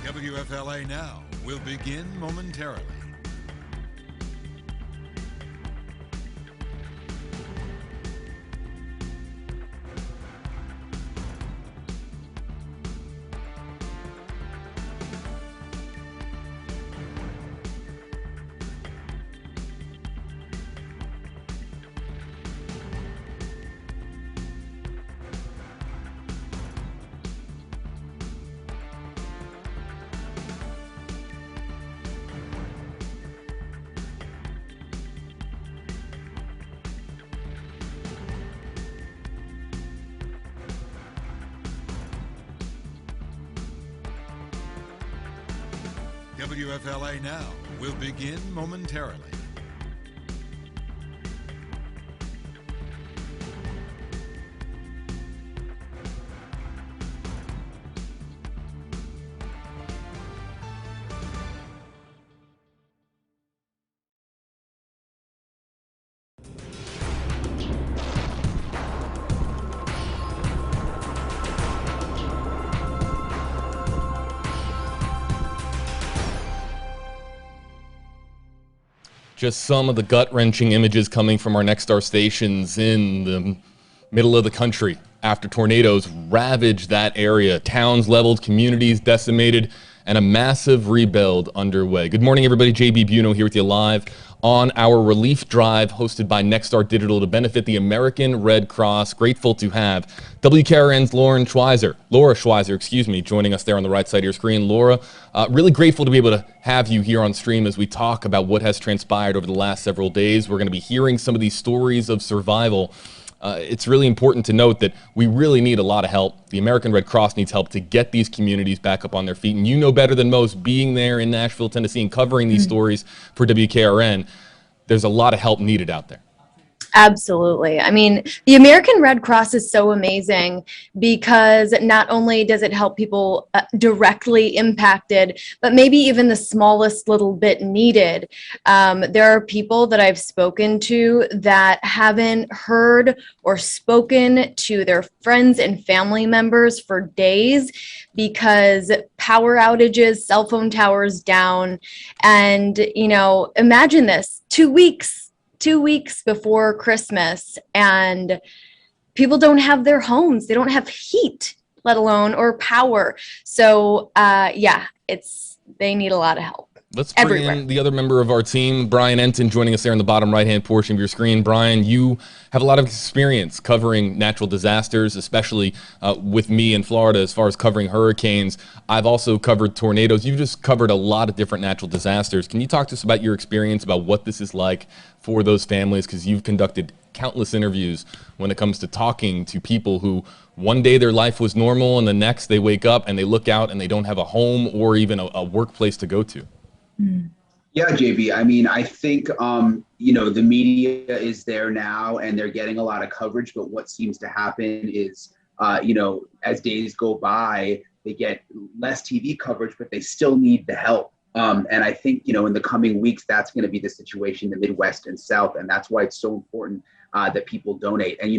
WFLA Now will begin momentarily. WFLA Now will begin momentarily. Just some of the gut-wrenching images coming from our Nexstar stations in the middle of the country after tornadoes ravaged that area. Towns leveled, communities decimated, and a massive rebuild underway. Good morning, everybody. JB Buno here with you live on our relief drive hosted by Nexstar Digital to benefit the American Red Cross. Grateful to have WKRN's Laura Schweizer, joining us there on the right side of your screen. Laura, really grateful to be able to have you here on stream as we talk about what has transpired over the last several days. We're going to be hearing some of these stories of survival. It's really important to note that we really need a lot of help. The American Red Cross needs help to get these communities back up on their feet. And you know better than most, being there in Nashville, Tennessee, and covering these stories for WKRN, there's a lot of help needed out there. Absolutely. I mean, the American Red Cross is so amazing because not only does it help people directly impacted, but maybe even the smallest little bit needed. There are people that I've spoken to that haven't heard or spoken to their friends and family members for days because power outages, cell phone towers down, and, you know, imagine this, 2 weeks before Christmas, and people don't have their homes. They don't have heat, let alone or power. So they need a lot of help. Let's bring in the other member of our team, Brian Entin, joining us there in the bottom right-hand portion of your screen. Brian, you have a lot of experience covering natural disasters, especially with me in Florida as far as covering hurricanes. I've also covered tornadoes. You've just covered a lot of different natural disasters. Can you talk to us about your experience, about what this is like for those families? Because you've conducted countless interviews when it comes to talking to people who one day their life was normal and the next they wake up and they look out and they don't have a home or even a workplace to go to. Yeah, JB. I mean, I think, the media is there now and they're getting a lot of coverage. But what seems to happen is, as days go by, they get less TV coverage, but they still need the help. And I think, in the coming weeks, that's going to be the situation in the Midwest and South. And that's why it's so important that people donate. And,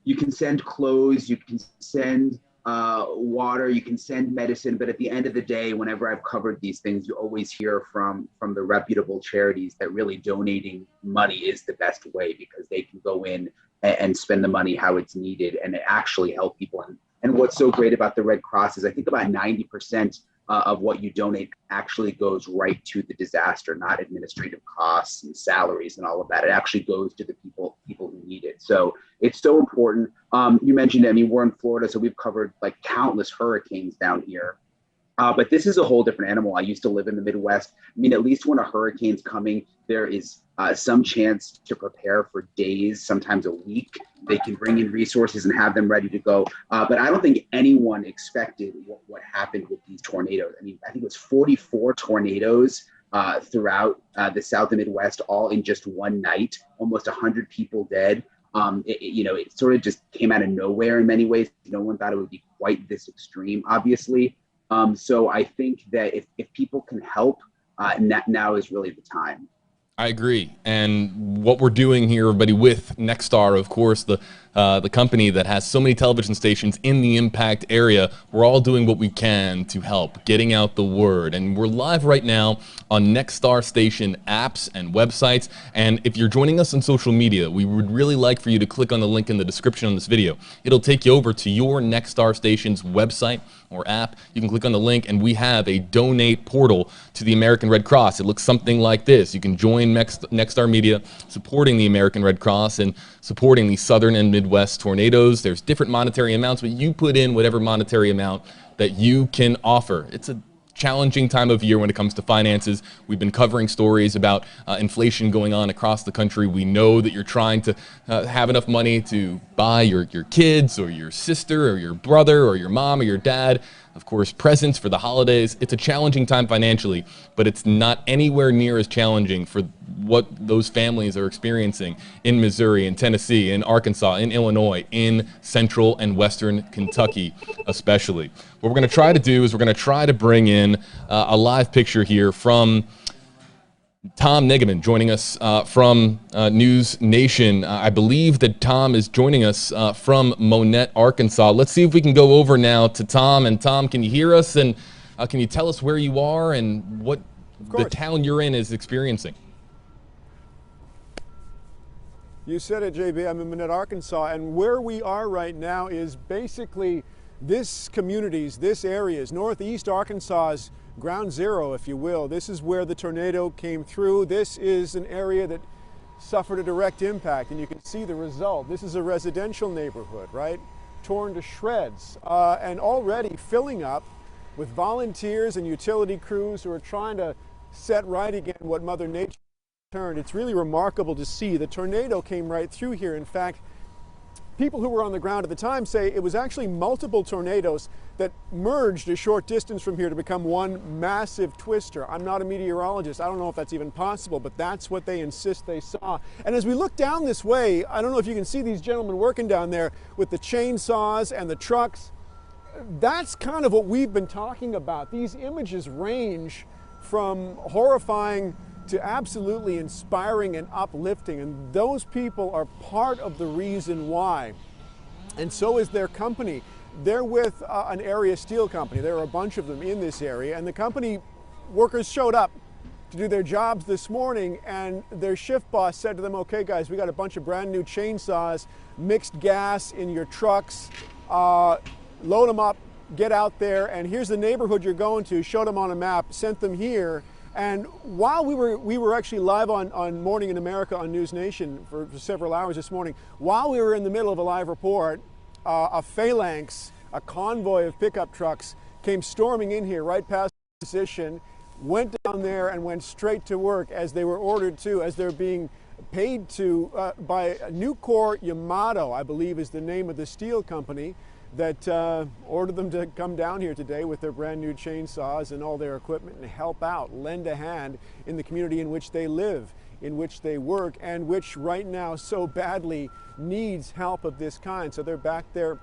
you can send clothes, you can send water, you can send medicine, but at the end of the day, whenever I've covered these things, you always hear from the reputable charities that really donating money is the best way because they can go in and spend the money how it's needed and actually help people. And what's so great about the Red Cross is I think about 90% of what you donate actually goes right to the disaster, not administrative costs and salaries and all of that. It actually goes to the people who need it. So it's so important. You mentioned, we're in Florida, so we've covered like countless hurricanes down here. But this is a whole different animal. I used to live in the Midwest. At least when a hurricane's coming, there is some chance to prepare for days, sometimes a week. They can bring in resources and have them ready to go. But I don't think anyone expected what happened with these tornadoes. I think it was 44 tornadoes throughout the South and Midwest, all in just one night, almost 100 people dead. It sort of just came out of nowhere in many ways. No one thought it would be quite this extreme, obviously. So I think that if people can help, now is really the time. I agree. And what we're doing here, everybody, with Nexstar, of course, the the company that has so many television stations in the impact area. We're all doing what we can to help getting out the word. And we're live right now on Nexstar station apps and websites. And if you're joining us on social media, we would really like for you to click on the link in the description on this video. It'll take you over to your Nexstar station's website or app. You can click on the link, and we have a donate portal to the American Red Cross. It looks something like this. You can join Nexstar Media supporting the American Red Cross and supporting the Southern and Midwest tornadoes. There's different monetary amounts, but you put in whatever monetary amount that you can offer. It's a challenging time of year when it comes to finances. We've been covering stories about inflation going on across the country. We know that you're trying to have enough money to buy your kids or your sister or your brother or your mom or your dad, of course, presents for the holidays. It's a challenging time financially, but it's not anywhere near as challenging for what those families are experiencing in Missouri, in Tennessee, in Arkansas, in Illinois, in central and western Kentucky especially. What we're going to try to do is we're going to try to bring in a live picture here from Tom Negeman, joining us from News Nation. I believe that Tom is joining us from Monette, Arkansas. Let's see if we can go over now to Tom. And Tom, can you hear us? And can you tell us where you are and what the town you're in is experiencing? You said it, JB. I'm in Monette, Arkansas, and where we are right now is basically this community's, this area's, northeast Arkansas's ground zero, if you will. This is where the tornado came through. This is an area that suffered a direct impact, and you can see the result. This is a residential neighborhood, right? Torn to shreds, and already filling up with volunteers and utility crews who are trying to set right again what Mother Nature turned. It's really remarkable to see. The tornado came right through here. In fact, people who were on the ground at the time say it was actually multiple tornadoes that merged a short distance from here to become one massive twister. I'm not a meteorologist. I don't know if that's even possible, but that's what they insist they saw. And as we look down this way, I don't know if you can see these gentlemen working down there with the chainsaws and the trucks. That's kind of what we've been talking about. These images range from horrifying to absolutely inspiring and uplifting, and those people are part of the reason why. And so is their company. They're with an area steel company. There are a bunch of them in this area, and the company workers showed up to do their jobs this morning, and their shift boss said to them, okay guys, we got a bunch of brand new chainsaws, mixed gas in your trucks, load them up, get out there, and here's the neighborhood you're going to, showed them on a map, sent them here. And while we were actually live on Morning in America on News Nation for several hours this morning, while we were in the middle of a live report, a phalanx, a convoy of pickup trucks came storming in here right past the position, went down there and went straight to work as they were ordered to, as they're being paid to by Nucor Yamato, I believe is the name of the steel company, that ordered them to come down here today with their brand new chainsaws and all their equipment and help out, lend a hand in the community in which they live, in which they work, and which right now so badly needs help of this kind. So they're back there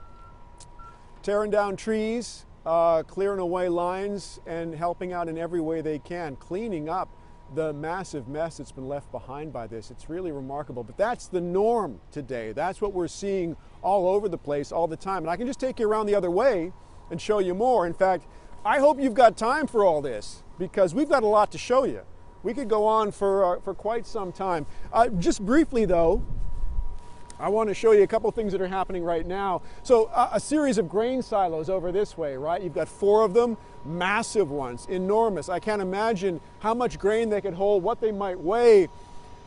tearing down trees, clearing away lines, and helping out in every way they can, cleaning up the massive mess that's been left behind by this. It's really remarkable, but that's the norm today. That's what we're seeing all over the place all the time. And I can just take you around the other way and show you more. In fact, I hope you've got time for all this, because we've got a lot to show you. We could go on for quite some time. Just briefly though, I want to show you a couple things that are happening right now. So a series of grain silos over this way, right? You've got 4 of them, massive ones, enormous. I can't imagine how much grain they could hold, what they might weigh,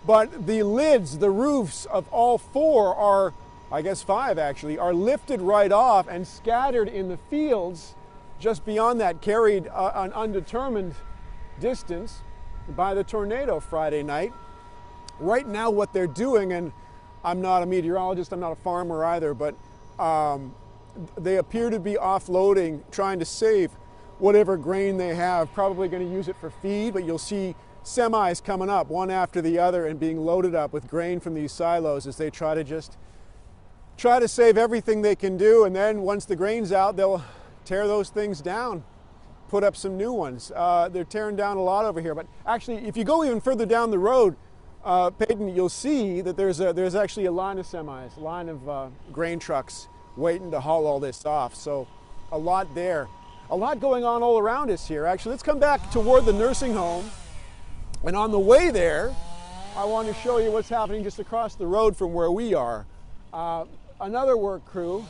but the lids, the roofs of all 4 are, I guess 5 actually, are lifted right off and scattered in the fields just beyond that, carried an undetermined distance by the tornado Friday night. Right now what they're doing, and I'm not a meteorologist, I'm not a farmer either, but they appear to be offloading, trying to save whatever grain they have, probably going to use it for feed, but you'll see semis coming up one after the other and being loaded up with grain from these silos as they try to save everything they can do, and then once the grain's out, they'll tear those things down, put up some new ones. They're tearing down a lot over here, but actually if you go even further down the road, Peyton, you'll see that there's actually a line of semis, a line of grain trucks waiting to haul all this off. So a lot there. A lot going on all around us here. Actually, let's come back toward the nursing home. And on the way there, I want to show you what's happening just across the road from where we are. Another work crew,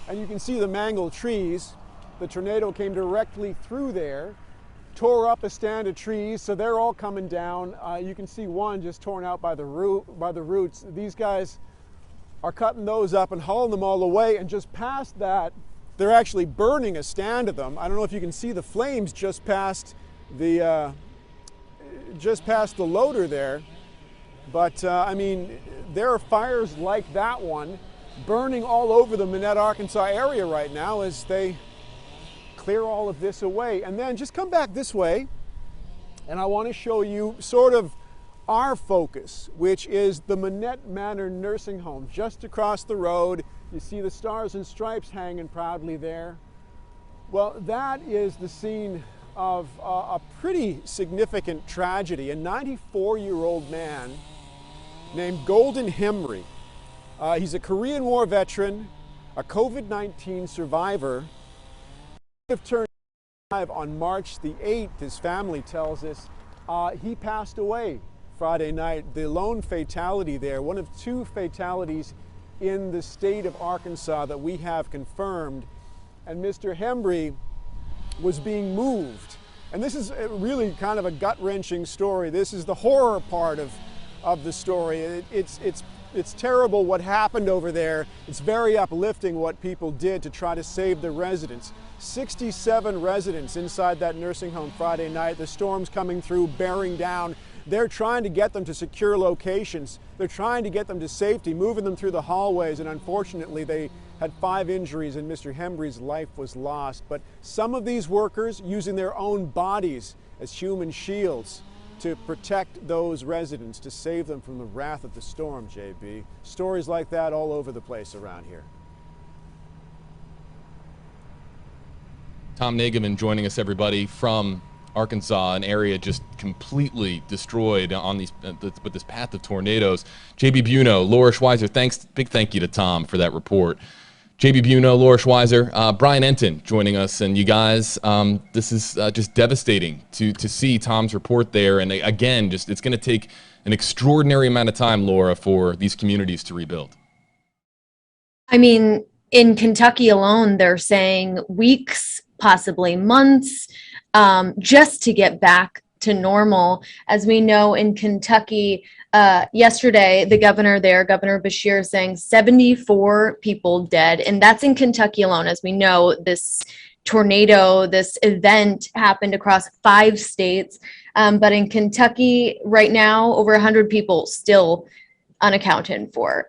and you can see the mangled trees. The tornado came directly through there, tore up a stand of trees, so they're all coming down. You can see one just torn out by the roots. These guys are cutting those up and hauling them all away, and just past that, they're actually burning a stand of them. I don't know if you can see the flames just past the loader there, but I mean, there are fires like that one burning all over the Monette, Arkansas area right now as they clear all of this away. And then just come back this way, and I want to show you sort of our focus, which is the Monette Manor Nursing Home just across the road. You see the Stars and Stripes hanging proudly there. Well, that is the scene of a pretty significant tragedy. A 94-year-old man named Golden Hemry. He's a Korean War veteran, a COVID-19 survivor. He turned 5 on March the 8th, his family tells us. He passed away Friday night. The lone fatality there, one of 2 fatalities in the state of Arkansas that we have confirmed. And Mr. Hemry was being moved. And this is really kind of a gut-wrenching story. This is the horror part of the story. It's terrible what happened over there. It's very uplifting what people did to try to save the residents. 67 residents inside that nursing home Friday night. The storm's coming through, bearing down. They're trying to get them to secure locations. They're trying to get them to safety, moving them through the hallways, and unfortunately they had 5 injuries and Mr. Hembry's life was lost. But some of these workers using their own bodies as human shields to protect those residents, to save them from the wrath of the storm, JB. Stories like that all over the place around here. Tom Nageman joining us, everybody, from Arkansas, an area just completely destroyed on with this path of tornadoes. JB Buno, Laura Schweizer, big thank you to Tom for that report. JB Buno, Laura Schweizer, Brian Entin joining us, and you guys, this is just devastating to see Tom's report there. And again, it's going to take an extraordinary amount of time, Laura, for these communities to rebuild. I mean, in Kentucky alone, they're saying weeks, possibly months, just to get back to normal. As we know, in Kentucky, yesterday, the governor there, Governor Beshear, saying 74 people dead. And that's in Kentucky alone. As we know, this tornado, this event happened across 5 states. But in Kentucky right now, over 100 people still unaccounted for,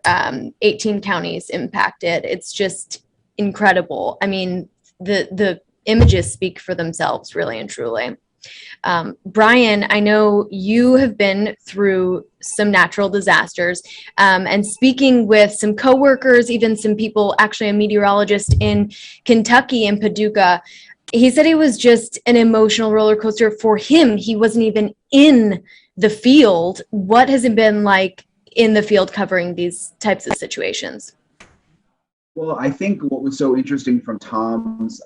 18 counties impacted. It's just incredible. I mean, the images speak for themselves, really and truly. Brian, I know you have been through some natural disasters, and speaking with some coworkers, even some people, actually a meteorologist in Kentucky in Paducah, he said it was just an emotional roller coaster for him. He wasn't even in the field. What has it been like in the field covering these types of situations? Well, I think what was so interesting from Tom's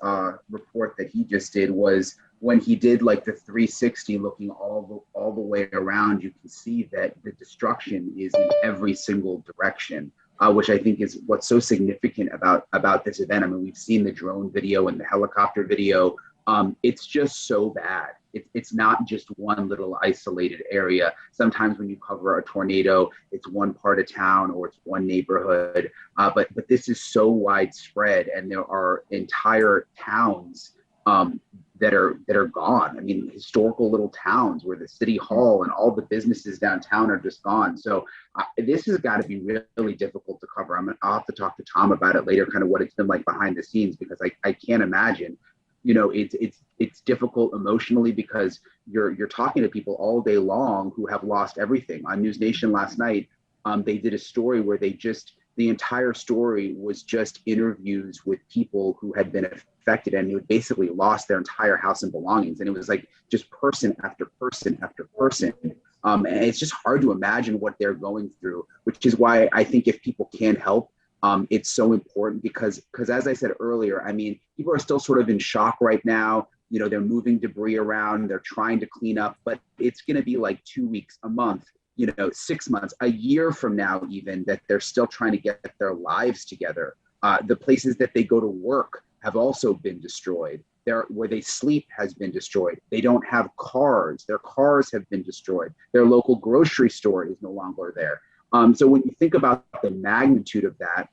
report that he just did was when he did like the 360 looking all the way around, you can see that the destruction is in every single direction, which I think is what's so significant about this event. I mean, we've seen the drone video and the helicopter video. It's just so bad. It's not just one little isolated area. Sometimes when you cover a tornado, it's one part of town or it's one neighborhood. But this is so widespread, and there are entire towns that are gone. I mean, historical little towns where the city hall and all the businesses downtown are just gone. So this has got to be really difficult to cover. I'll have to talk to Tom about it later, kind of what it's been like behind the scenes, because I can't imagine. You know, it's difficult emotionally because you're talking to people all day long who have lost everything. On News Nation last night, they did a story where the entire story was just interviews with people who had been affected and who basically lost their entire house and belongings. And it was like just person after person after person. And it's just hard to imagine what they're going through, which is why I think if people can help, it's so important because as I said earlier, I mean, people are still sort of in shock right now. You know, they're moving debris around, they're trying to clean up, but it's going to be like 2 weeks, a month, 6 months, a year from now, even, that they're still trying to get their lives together. The places that they go to work have also been destroyed. Where they sleep has been destroyed. They don't have cars. Their cars have been destroyed. Their local grocery store is no longer there. So when you think about the magnitude of that,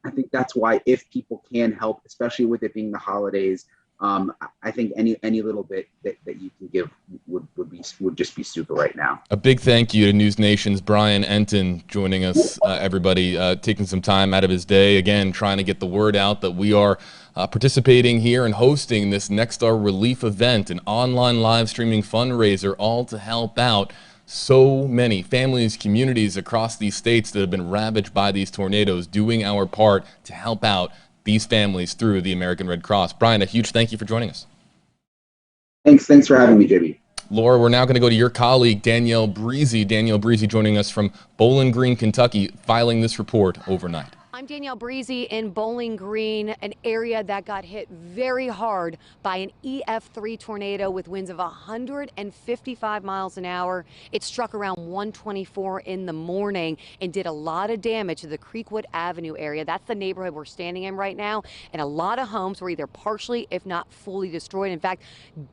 I think that's why if people can help, especially with it being the holidays, I think any little bit that you can give would just be super right now. A big thank you to News Nation's Brian Entin joining us, everybody, taking some time out of his day, again, trying to get the word out that we are participating here and hosting this Nexstar relief event, an online live streaming fundraiser, all to help out so many families, communities across these states that have been ravaged by these tornadoes, doing our part to help out these families through the American Red Cross. Brian, a huge thank you for joining us. Thanks for having me, JB. Laura, we're now going to go to your colleague, Danielle Breezy. Danielle Breezy joining us from Bowling Green, Kentucky, filing this report overnight. I'm Danielle Breezy in Bowling Green, an area that got hit very hard by an EF3 tornado with winds of 155 miles an hour. It struck around 1:24 in the morning and did a lot of damage to the Creekwood Avenue area. That's the neighborhood we're standing in right now. And a lot of homes were either partially, if not fully destroyed. In fact,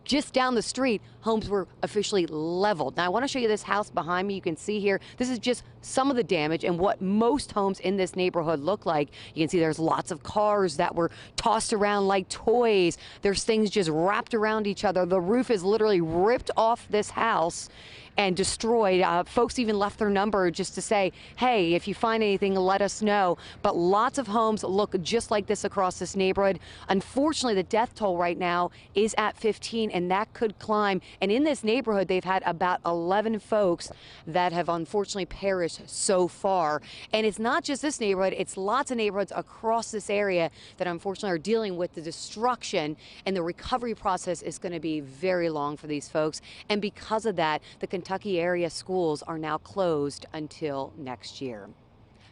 just down the street, homes were officially leveled. Now, I want to show you this house behind me. You can see here, this is just some of the damage and what most homes in this neighborhood look like. You can see there's lots of cars that were tossed around like toys. There's things just wrapped around each other. The roof is literally ripped off this house and destroyed. Folks even left their number just to say, hey, if you find anything, let us know. But lots of homes look just like this across this neighborhood. Unfortunately, the death toll right now is at 15, and that could climb. And in this neighborhood, they've had about 11 folks that have unfortunately perished so far. And it's not just this neighborhood, it's lots of neighborhoods across this area that unfortunately are dealing with the destruction, and the recovery process is going to be very long for these folks. And because of that, the Kentucky area schools are now closed until next year.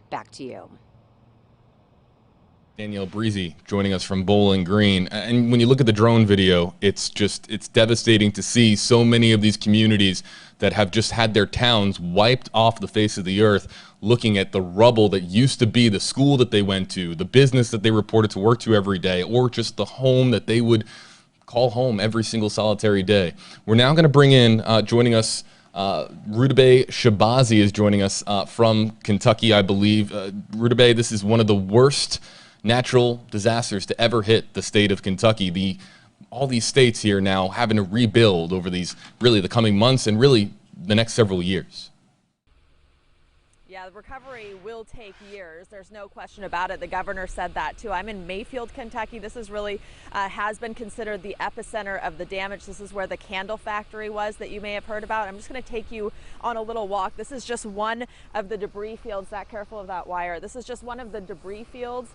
Back to you. Danielle Breezy joining us from Bowling Green. And when you look at the drone video, it's devastating to see so many of these communities that have just had their towns wiped off the face of the earth, looking at the rubble that used to be the school that they went to, the business that they reported to work to every day, or just the home that they would call home every single solitary day. We're now going to bring in, joining us, Rudabeh Shabazi is joining us from Kentucky, I believe. Rudabeh, this is one of the worst natural disasters to ever hit the state of Kentucky. All these states here now having to rebuild over these, really, the coming months and really the next several years. Yeah, the recovery will take years. There's no question about it. The governor said that too. I'm in Mayfield, Kentucky. This is really has been considered the epicenter of the damage. This is where the candle factory was that you may have heard about. I'm just going to take you on a little walk. This is just one of the debris fields. Careful of that wire. This is just one of the debris fields.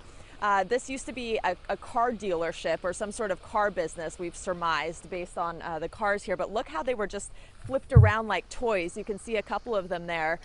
This used to be a car dealership or some sort of car business, we've surmised based on the cars here. But look how they were just flipped around like toys. You can see a couple of them there.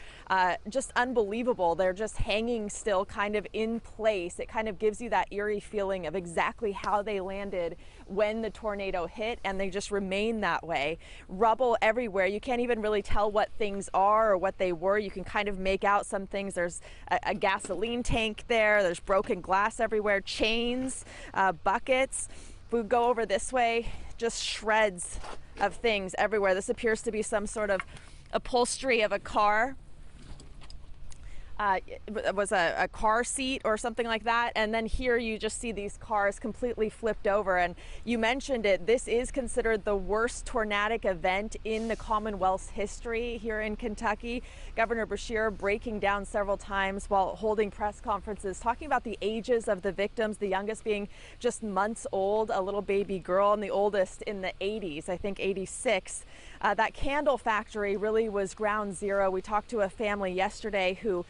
Just unbelievable. They're just hanging still, kind of in place. It kind of gives you that eerie feeling of exactly how they landed when the tornado hit, and they just remain that way. Rubble everywhere. You can't even really tell what things are or what they were. You can kind of make out some things. There's a gasoline tank there. There's broken glass everywhere, chains, buckets. If we go over this way, just shreds of things everywhere. This appears to be some sort of upholstery of a car. It was a car seat or something like that. And then here you just see these cars completely flipped over. And you mentioned it, this is considered the worst tornadic event in the Commonwealth's history here in Kentucky. Governor Beshear breaking down several times while holding press conferences, talking about the ages of the victims, the youngest being just months old, a little baby girl, and the oldest in the 80s, I think 86. That candle factory really was ground zero. We talked to a family yesterday who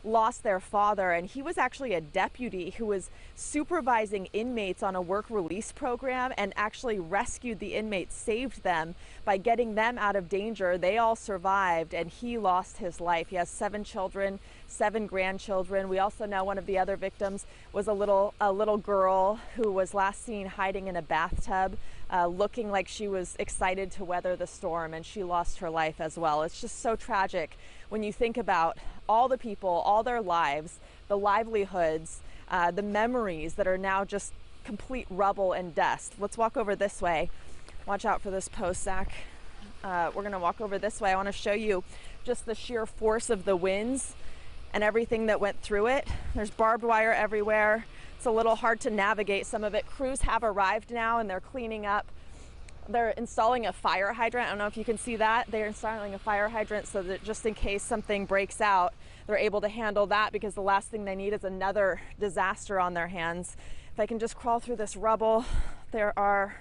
lost their father, and he was actually a deputy who was supervising inmates on a work release program and actually rescued the inmates, saved them by getting them out of danger. They all survived, and he lost his life. He has 7 children, 7 grandchildren. We also know one of the other victims was a little girl who was last seen hiding in a bathtub, looking like she was excited to weather the storm, and she lost her life as well. It's just so tragic when you think about all the people, all their lives, the livelihoods, the memories that are now just complete rubble and dust. Let's walk over this way. Watch out for this post, Zach. We're gonna walk over this way. I wanna show you just the sheer force of the winds and everything that went through it. There's barbed wire everywhere. It's a little hard to navigate some of it. Crews have arrived now and they're cleaning up. They're installing a fire hydrant. I don't know if you can see that. They're installing a fire hydrant so that just in case something breaks out, they're able to handle that, because the last thing they need is another disaster on their hands. If I can just crawl through this rubble, there are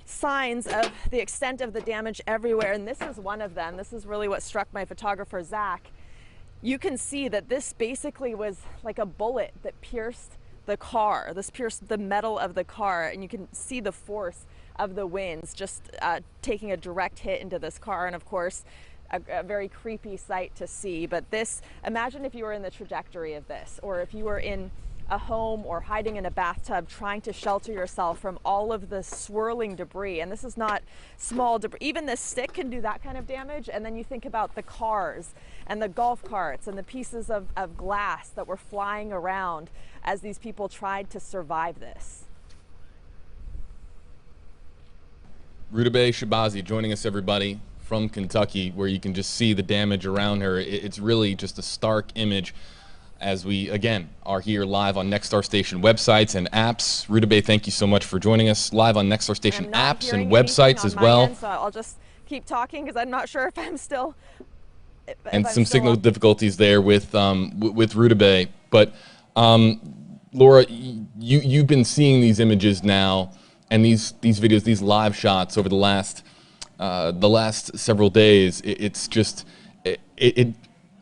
signs of the extent of the damage everywhere, and this is one of them. This is really what struck my photographer, Zach. You can see that this basically was like a bullet that pierced the car. This pierced the metal of the car, and you can see the force of the winds just taking a direct hit into this car, and of course a very creepy sight to see. But this, imagine if you were in the trajectory of this, or if you were in a home or hiding in a bathtub trying to shelter yourself from all of the swirling debris. And this is not small debris. Even this stick can do that kind of damage. And then you think about the cars and the golf carts and the pieces of glass that were flying around as these people tried to survive this. Rudabeh Shabazi joining us, everybody, from Kentucky, where you can just see the damage around her. It's really just a stark image as we, again, are here live on Nexstar Station websites and apps. Rudabeh, thank you so much for joining us live on Nexstar Station apps and websites as well. End, so I'll just keep talking because I'm not sure if I'm still... And some signal difficulties there with Rudabeh. But Laura, you've been seeing these images now and these videos, these live shots over the last several days. It's just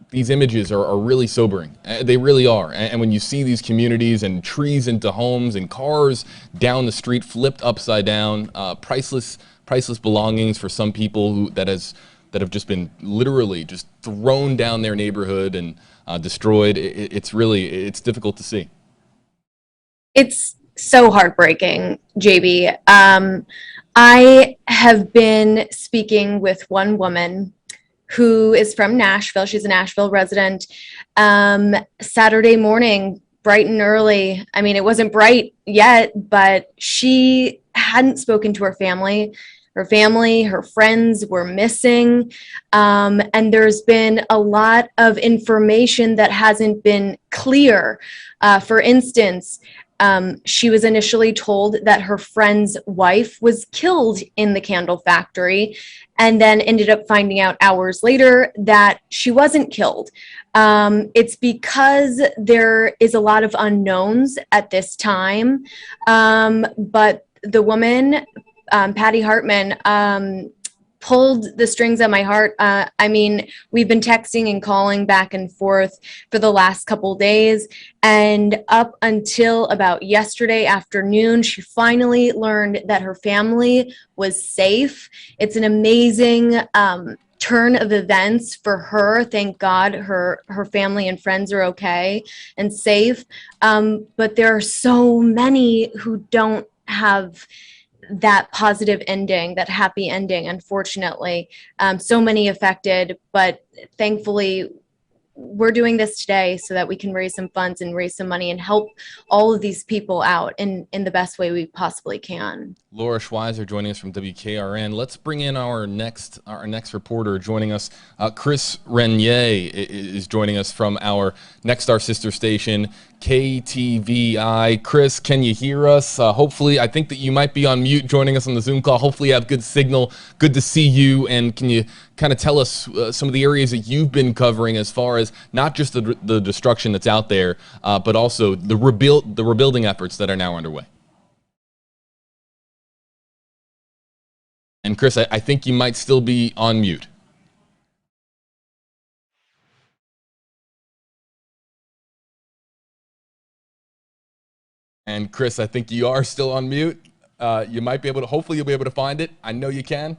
these images are really sobering. They really are. And when you see these communities and trees into homes and cars down the street flipped upside down, priceless belongings for some people that have just been literally just thrown down their neighborhood and destroyed. It's difficult to see. It's so heartbreaking, JB. I have been speaking with one woman who is from Nashville. She's a Nashville resident. Saturday morning, bright and early. I mean, it wasn't bright yet, but she hadn't spoken to her family. Her friends were missing. And there's been a lot of information that hasn't been clear. For instance, she was initially told that her friend's wife was killed in the candle factory, and then ended up finding out hours later that she wasn't killed. It's because there is a lot of unknowns at this time. But the woman, Patty Hartman, pulled the strings at my heart. I mean, we've been texting and calling back and forth for the last couple days, and up until about yesterday afternoon, she finally learned that her family was safe. It's an amazing turn of events for her. Thank God her family and friends are okay and safe. But there are so many who don't have that positive ending, that happy ending, unfortunately. So many affected, but thankfully we're doing this today so that we can raise some funds and raise some money and help all of these people out in the best way we possibly can. Laura Schweizer joining us from WKRN. Let's bring in our next reporter joining us. Chris Renier is joining us from our Nexstar sister station, KTVI. Chris, can you hear us? Hopefully, I think that you might be on mute joining us on the Zoom call. Hopefully you have good signal. Good to see you. And can you kind of tell us some of the areas that you've been covering as far as not just the destruction that's out there, but also the rebuilding efforts that are now underway? And Chris, I think you might still be on mute. And Chris, I think you are still on mute. You might be able to, hopefully you'll be able to find it. I know you can.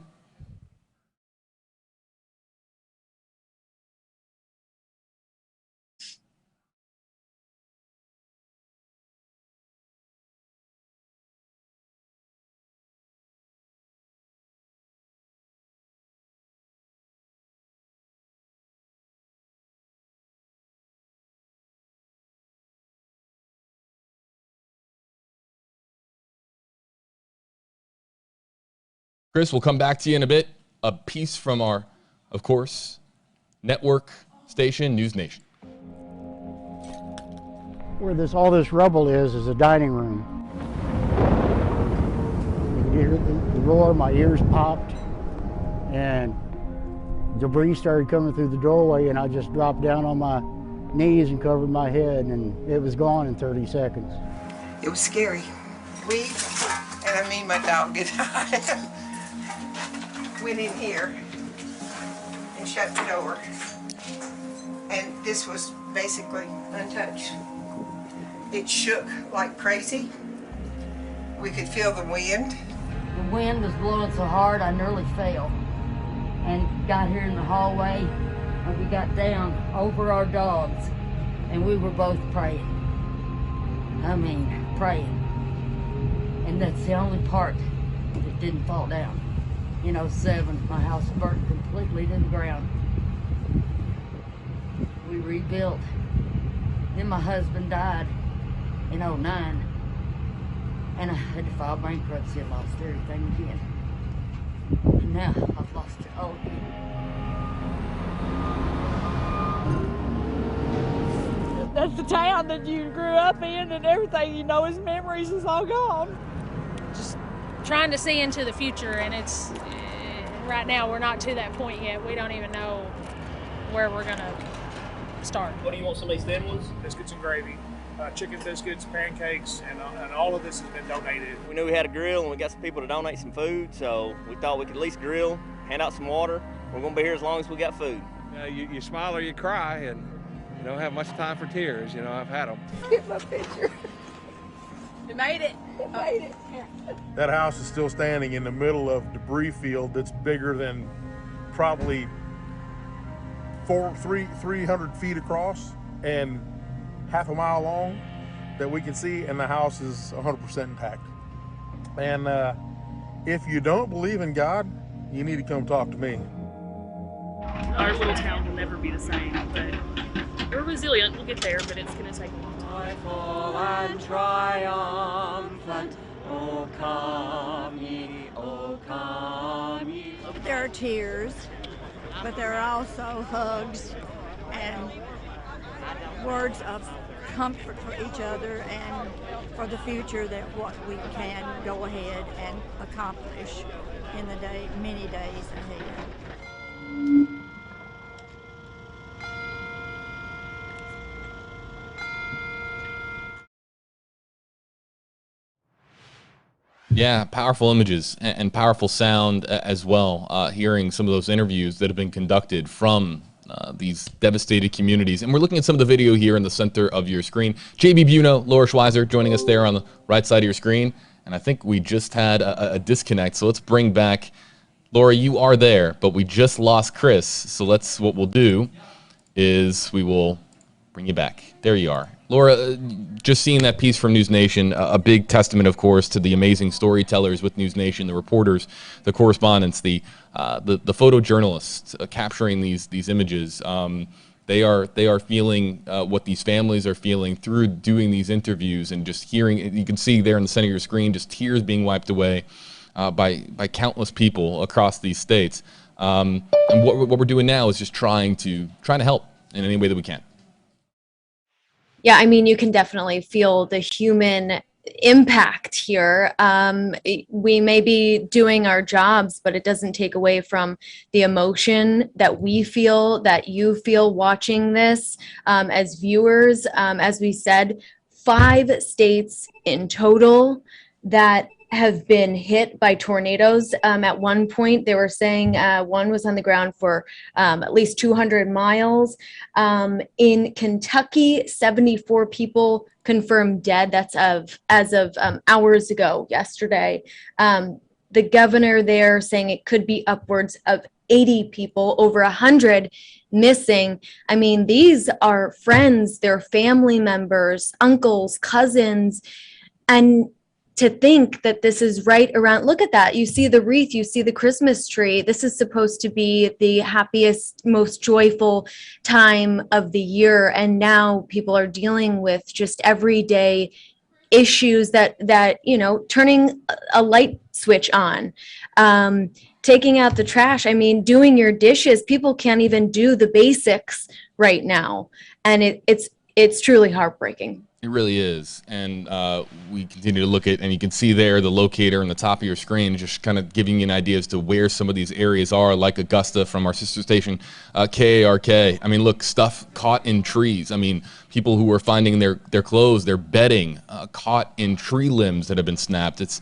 Chris, we'll come back to you in a bit. A piece from our, of course, network station, News Nation. Where all this rubble is a dining room. You can hear the roar, my ears popped, and debris started coming through the doorway, and I just dropped down on my knees and covered my head, and it was gone in 30 seconds. It was scary. We, and I mean my dog and I, went in here and shut the door. And this was basically untouched. It shook like crazy. We could feel the wind. The wind was blowing so hard I nearly fell. And got here in the hallway, and we got down over our dogs, and we were both praying. I mean, praying. And that's the only part that didn't fall down. In 07, my house burnt completely to the ground. We rebuilt. Then my husband died in 09, and I had to file bankruptcy and lost everything again. And now I've lost it all again. That's the town that you grew up in, and everything, his memories is all gone. Just trying to see into the future, and it's right now we're not to that point yet. We don't even know where we're gonna start. What do you want some of these thin ones? Biscuits and gravy, chicken biscuits, pancakes, and all of this has been donated. We knew we had a grill, and we got some people to donate some food, so we thought we could at least grill, hand out some water. We're gonna be here as long as we got food. You smile or you cry, and you don't have much time for tears. I've had them. Get my picture. We made it. It made it. That house is still standing in the middle of debris field that's bigger than probably 300 feet across and half a mile long that we can see, and the house is 100% intact. And if you don't believe in God, you need to come talk to me. Our little town will never be the same, but we're resilient. We'll get there, but it's going to take a long time. Joyful and triumphant, O come ye, O come ye. There are tears, but there are also hugs and words of comfort for each other and for the future, that what we can go ahead and accomplish in the many days ahead. Yeah, powerful images and powerful sound as well. Hearing some of those interviews that have been conducted from these devastated communities. And we're looking at some of the video here in the center of your screen. JB Buno, Laura Schweizer joining us there on the right side of your screen. And I think we just had a disconnect. So let's bring back, Laura, you are there, but we just lost Chris. So what we'll do is we will bring you back. There you are. Laura, just seeing that piece from News Nation, a big testament, of course, to the amazing storytellers with News Nation, the reporters, the correspondents, the photojournalists capturing these images. They are feeling what these families are feeling through doing these interviews, and just hearing. You can see there in the center of your screen, just tears being wiped away by countless people across these states. And what we're doing now is just trying to help in any way that we can. Yeah, I mean, you can definitely feel the human impact here. We may be doing our jobs, but it doesn't take away from the emotion that we feel, that you feel watching this as viewers. As we said, 5 states in total that have been hit by tornadoes. At one point, they were saying one was on the ground for at least 200 miles. In Kentucky, 74 people confirmed dead. That's as of hours ago yesterday. The governor there saying it could be upwards of 80 people, over 100 missing. I mean, these are friends, they're family members, uncles, cousins, and to think that this is right around, look at that. You see the wreath, you see the Christmas tree. This is supposed to be the happiest, most joyful time of the year. And now people are dealing with just everyday issues that, turning a light switch on, taking out the trash. I mean, doing your dishes. People can't even do the basics right now. And it's truly heartbreaking. It really is. And we continue to look at, and you can see there the locator on the top of your screen, just kind of giving you an idea as to where some of these areas are, like Augusta from our sister station, KARK. I mean, look, stuff caught in trees. I mean, people who are finding their clothes, their bedding, caught in tree limbs that have been snapped. It's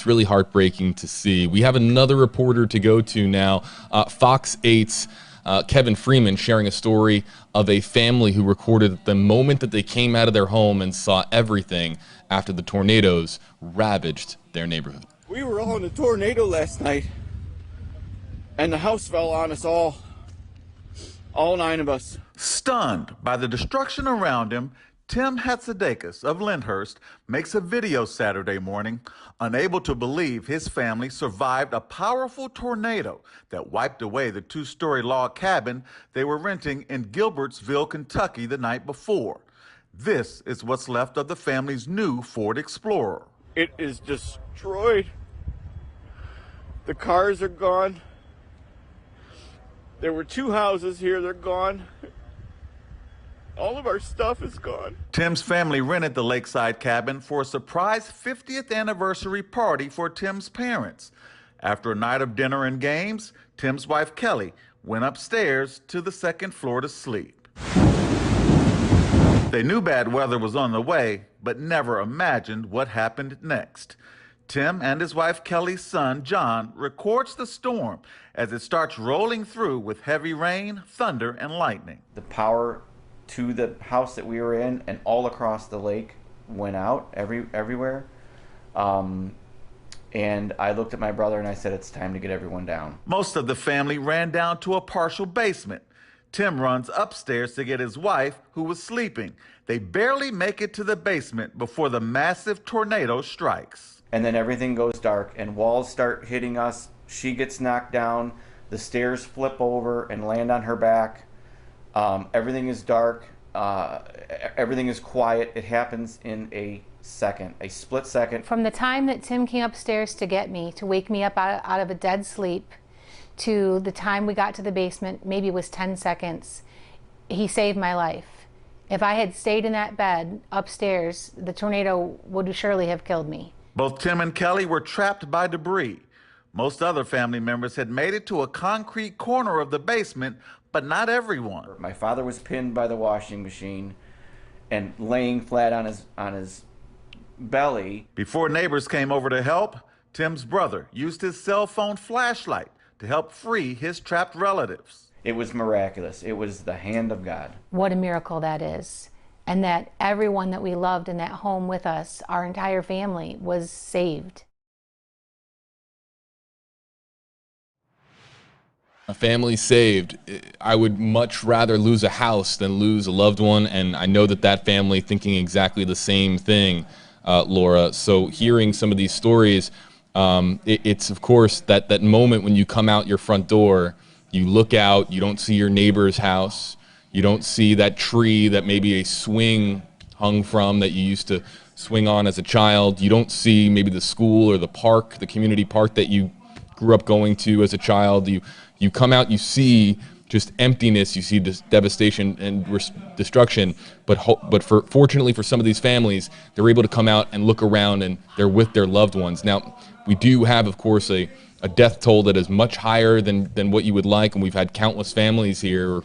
really heartbreaking to see. We have another reporter to go to now, Fox 8's Kevin Freeman, sharing a story of a family who recorded the moment that they came out of their home and saw everything after the tornadoes ravaged their neighborhood. We were all in a tornado last night, and the house fell on us all 9 of us. Stunned by the destruction around him, Tim Hatzidakis of Lyndhurst makes a video Saturday morning, unable to believe his family survived a powerful tornado that wiped away the 2-story log cabin they were renting in Gilbertsville, Kentucky the night before. This is what's left of the family's new Ford Explorer. It is destroyed. The cars are gone. There were 2 houses here, they're gone. All of our stuff is gone. Tim's family rented the lakeside cabin for a surprise 50th anniversary party for Tim's parents. After a night of dinner and games, Tim's wife Kelly went upstairs to the 2nd floor to sleep. They knew bad weather was on the way, but never imagined what happened next. Tim and his wife Kelly's son, John, records the storm as it starts rolling through with heavy rain, thunder, and lightning. The power to the house that we were in and all across the lake went out everywhere. And I looked at my brother and I said, it's time to get everyone down. Most of the family ran down to a partial basement. Tim runs upstairs to get his wife, who was sleeping. They barely make it to the basement before the massive tornado strikes. And then everything goes dark and walls start hitting us. She gets knocked down. The stairs flip over and land on her back. Everything is dark. Everything is quiet. It happens in a second, a split second. From the time that Tim came upstairs to get me, to wake me up out of a dead sleep, to the time we got to the basement, maybe it was 10 seconds, he saved my life. If I had stayed in that bed upstairs, the tornado would surely have killed me. Both Tim and Kelly were trapped by debris. Most other family members had made it to a concrete corner of the basement, but not everyone. My father was pinned by the washing machine and laying flat on his belly. Before neighbors came over to help, Tim's brother used his cell phone flashlight to help free his trapped relatives. It was miraculous. It was the hand of God. What a miracle that is. And that everyone that we loved in that home with us, our entire family, was saved. A family saved. I would much rather lose a house than lose a loved one, and I know that family thinking exactly the same thing, Laura. So hearing some of these stories, it's of course that moment when you come out your front door, you look out, you don't see your neighbor's house, you don't see that tree that maybe a swing hung from that you used to swing on as a child, you don't see maybe the school or the park, the community park that you grew up going to as a child. You come out, you see just emptiness, you see this devastation and destruction, but fortunately for some of these families, they're able to come out and look around and they're with their loved ones. Now, we do have, of course, a death toll that is much higher than what you would like, and we've had countless families here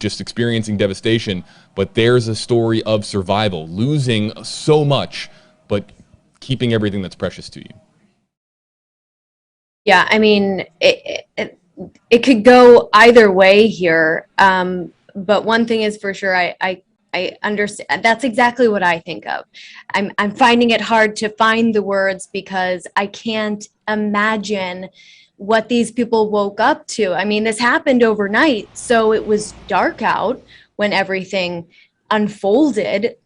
just experiencing devastation, but there's a story of survival, losing so much, but keeping everything that's precious to you. Yeah, I mean, it could go either way here. But one thing is for sure, I I understand. That's exactly what I think of. I'm finding it hard to find the words because I can't imagine what these people woke up to. I mean, this happened overnight, so it was dark out when everything unfolded.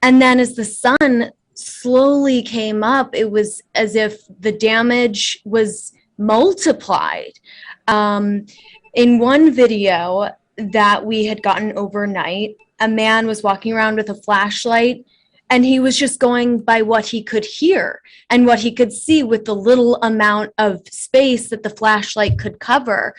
And then as the sun slowly came up, it was as if the damage was multiplied. In one video that we had gotten overnight, a man was walking around with a flashlight, and he was just going by what he could hear and what he could see with the little amount of space that the flashlight could cover.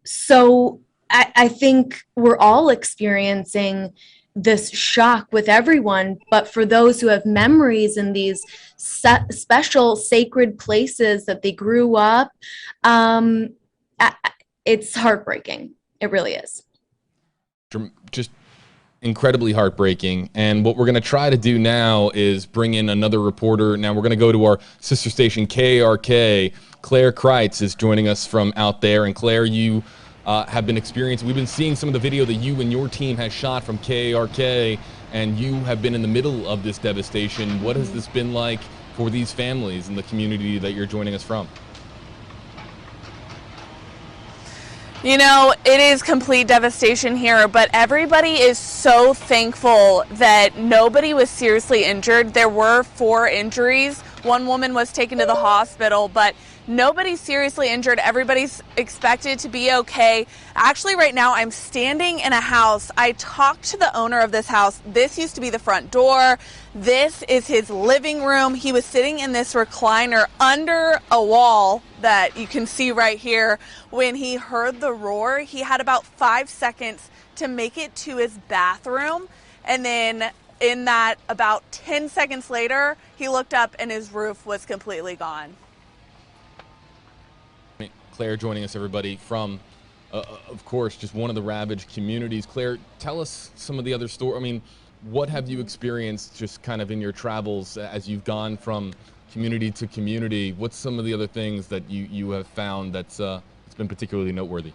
So I think we're all experiencing this shock with everyone, but for those who have memories in these special sacred places that they grew up, it's heartbreaking. It really is. Just incredibly heartbreaking. And what we're going to try to do now is bring in another reporter. Now we're going to go to our sister station, KARK. Claire Kreitz is joining us from out there. And Claire, you have been experiencing, we've been seeing some of the video that you and your team has shot from KARK, and you have been in the middle of this devastation. What has this been like for these families and the community that you're joining us from? You know, it is complete devastation here, but everybody is so thankful that nobody was seriously injured. There were 4 injuries. One woman was taken to the hospital, but nobody's seriously injured. Everybody's expected to be okay. Actually, right now, I'm standing in a house. I talked to the owner of this house. This used to be the front door. This is his living room. He was sitting in this recliner under a wall that you can see right here. When he heard the roar, he had about 5 seconds to make it to his bathroom. And then in that, about 10 seconds later, he looked up and his roof was completely gone. Claire joining us, everybody, from, of course, just one of the ravaged communities. Claire, tell us some of the other stories. I mean, what have you experienced just kind of in your travels as you've gone from community to community? What's some of the other things that you have found that's it's been particularly noteworthy?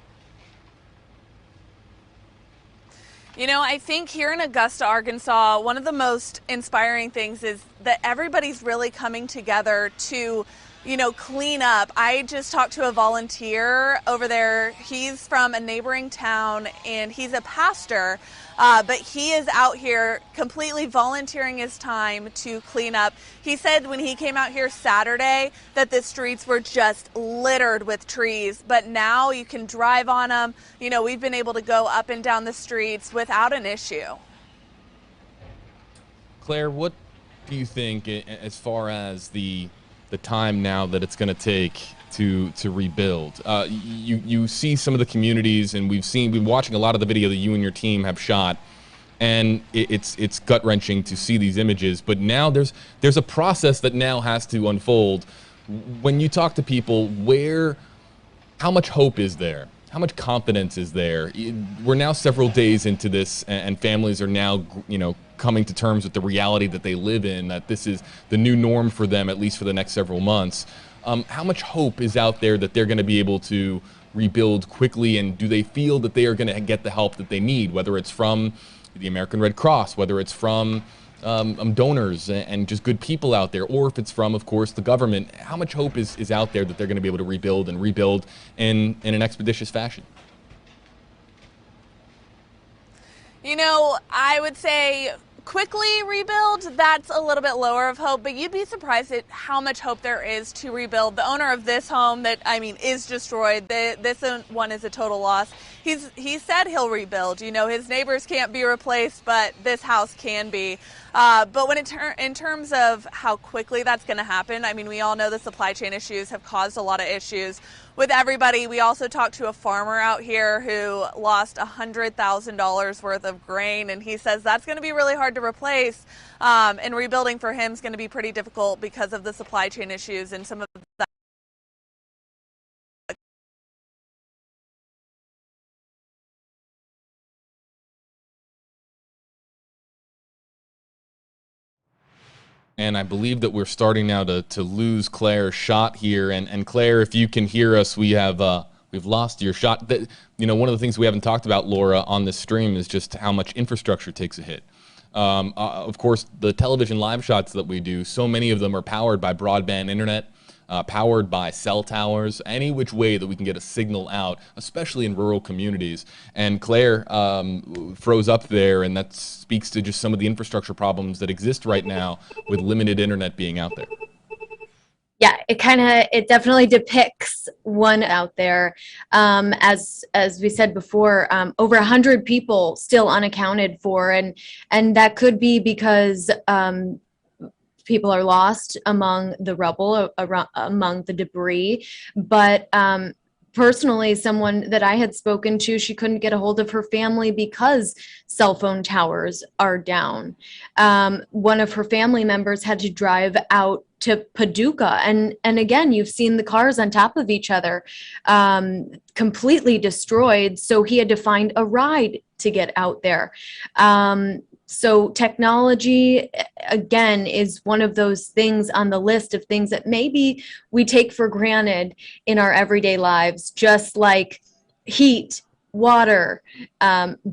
You know, I think here in Augusta, Arkansas, one of the most inspiring things is that everybody's really coming together to, you know, clean up. I just talked to a volunteer over there. He's from a neighboring town and he's a pastor, but he is out here completely volunteering his time to clean up. He said when he came out here Saturday that the streets were just littered with trees, but now you can drive on them. You know, we've been able to go up and down the streets without an issue. Claire, what do you think as far as the time now that it's going to take to rebuild? You see some of the communities, and we've been watching a lot of the video that you and your team have shot, and it's gut-wrenching to see these images. But now there's a process that now has to unfold. When you talk to people, how much hope is there? How much confidence is there? We're now several days into this, and families are now, you know, coming to terms with the reality that they live in, that this is the new norm for them, at least for the next several months. How much hope is out there that they're going to be able to rebuild quickly, and do they feel that they are going to get the help that they need, whether it's from the American Red Cross, whether it's from donors and just good people out there, or if it's from, of course, the government? How much hope is out there that they're going to be able to rebuild in an expeditious fashion? You know, I would say quickly rebuild, that's a little bit lower of hope, but you'd be surprised at how much hope there is to rebuild. The owner of this home that, I mean, is destroyed, this one is a total loss. He said he'll rebuild. You know, his neighbors can't be replaced, but this house can be. But when in terms of how quickly that's going to happen, I mean, we all know the supply chain issues have caused a lot of issues with everybody. We also talked to a farmer out here who lost $100,000 worth of grain, and he says that's going to be really hard to replace. And rebuilding for him is going to be pretty difficult because of the supply chain issues and some of that. And I believe that we're starting now to lose Claire's shot here. And Claire, if you can hear us, we have We've lost earshot. That, one of the things we haven't talked about, Laura, on this stream is just how much infrastructure takes a hit. Of course, the television live shots that we do, so many of them are powered by broadband internet, powered by cell towers, any which way that we can get a signal out, especially in rural communities. And Claire froze up there, and that speaks to just some of the infrastructure problems that exist right now with limited internet being out there. Yeah, it definitely depicts one out there. As we said before, over 100 people still unaccounted for, and that could be because people are lost among the rubble, among the debris. But personally, someone that I had spoken to, she couldn't get a hold of her family because cell phone towers are down. One of her family members had to drive out to Paducah, and again, you've seen the cars on top of each other, completely destroyed. So he had to find a ride to get out there. So technology, again, is one of those things on the list of things that maybe we take for granted in our everyday lives, just like heat, water,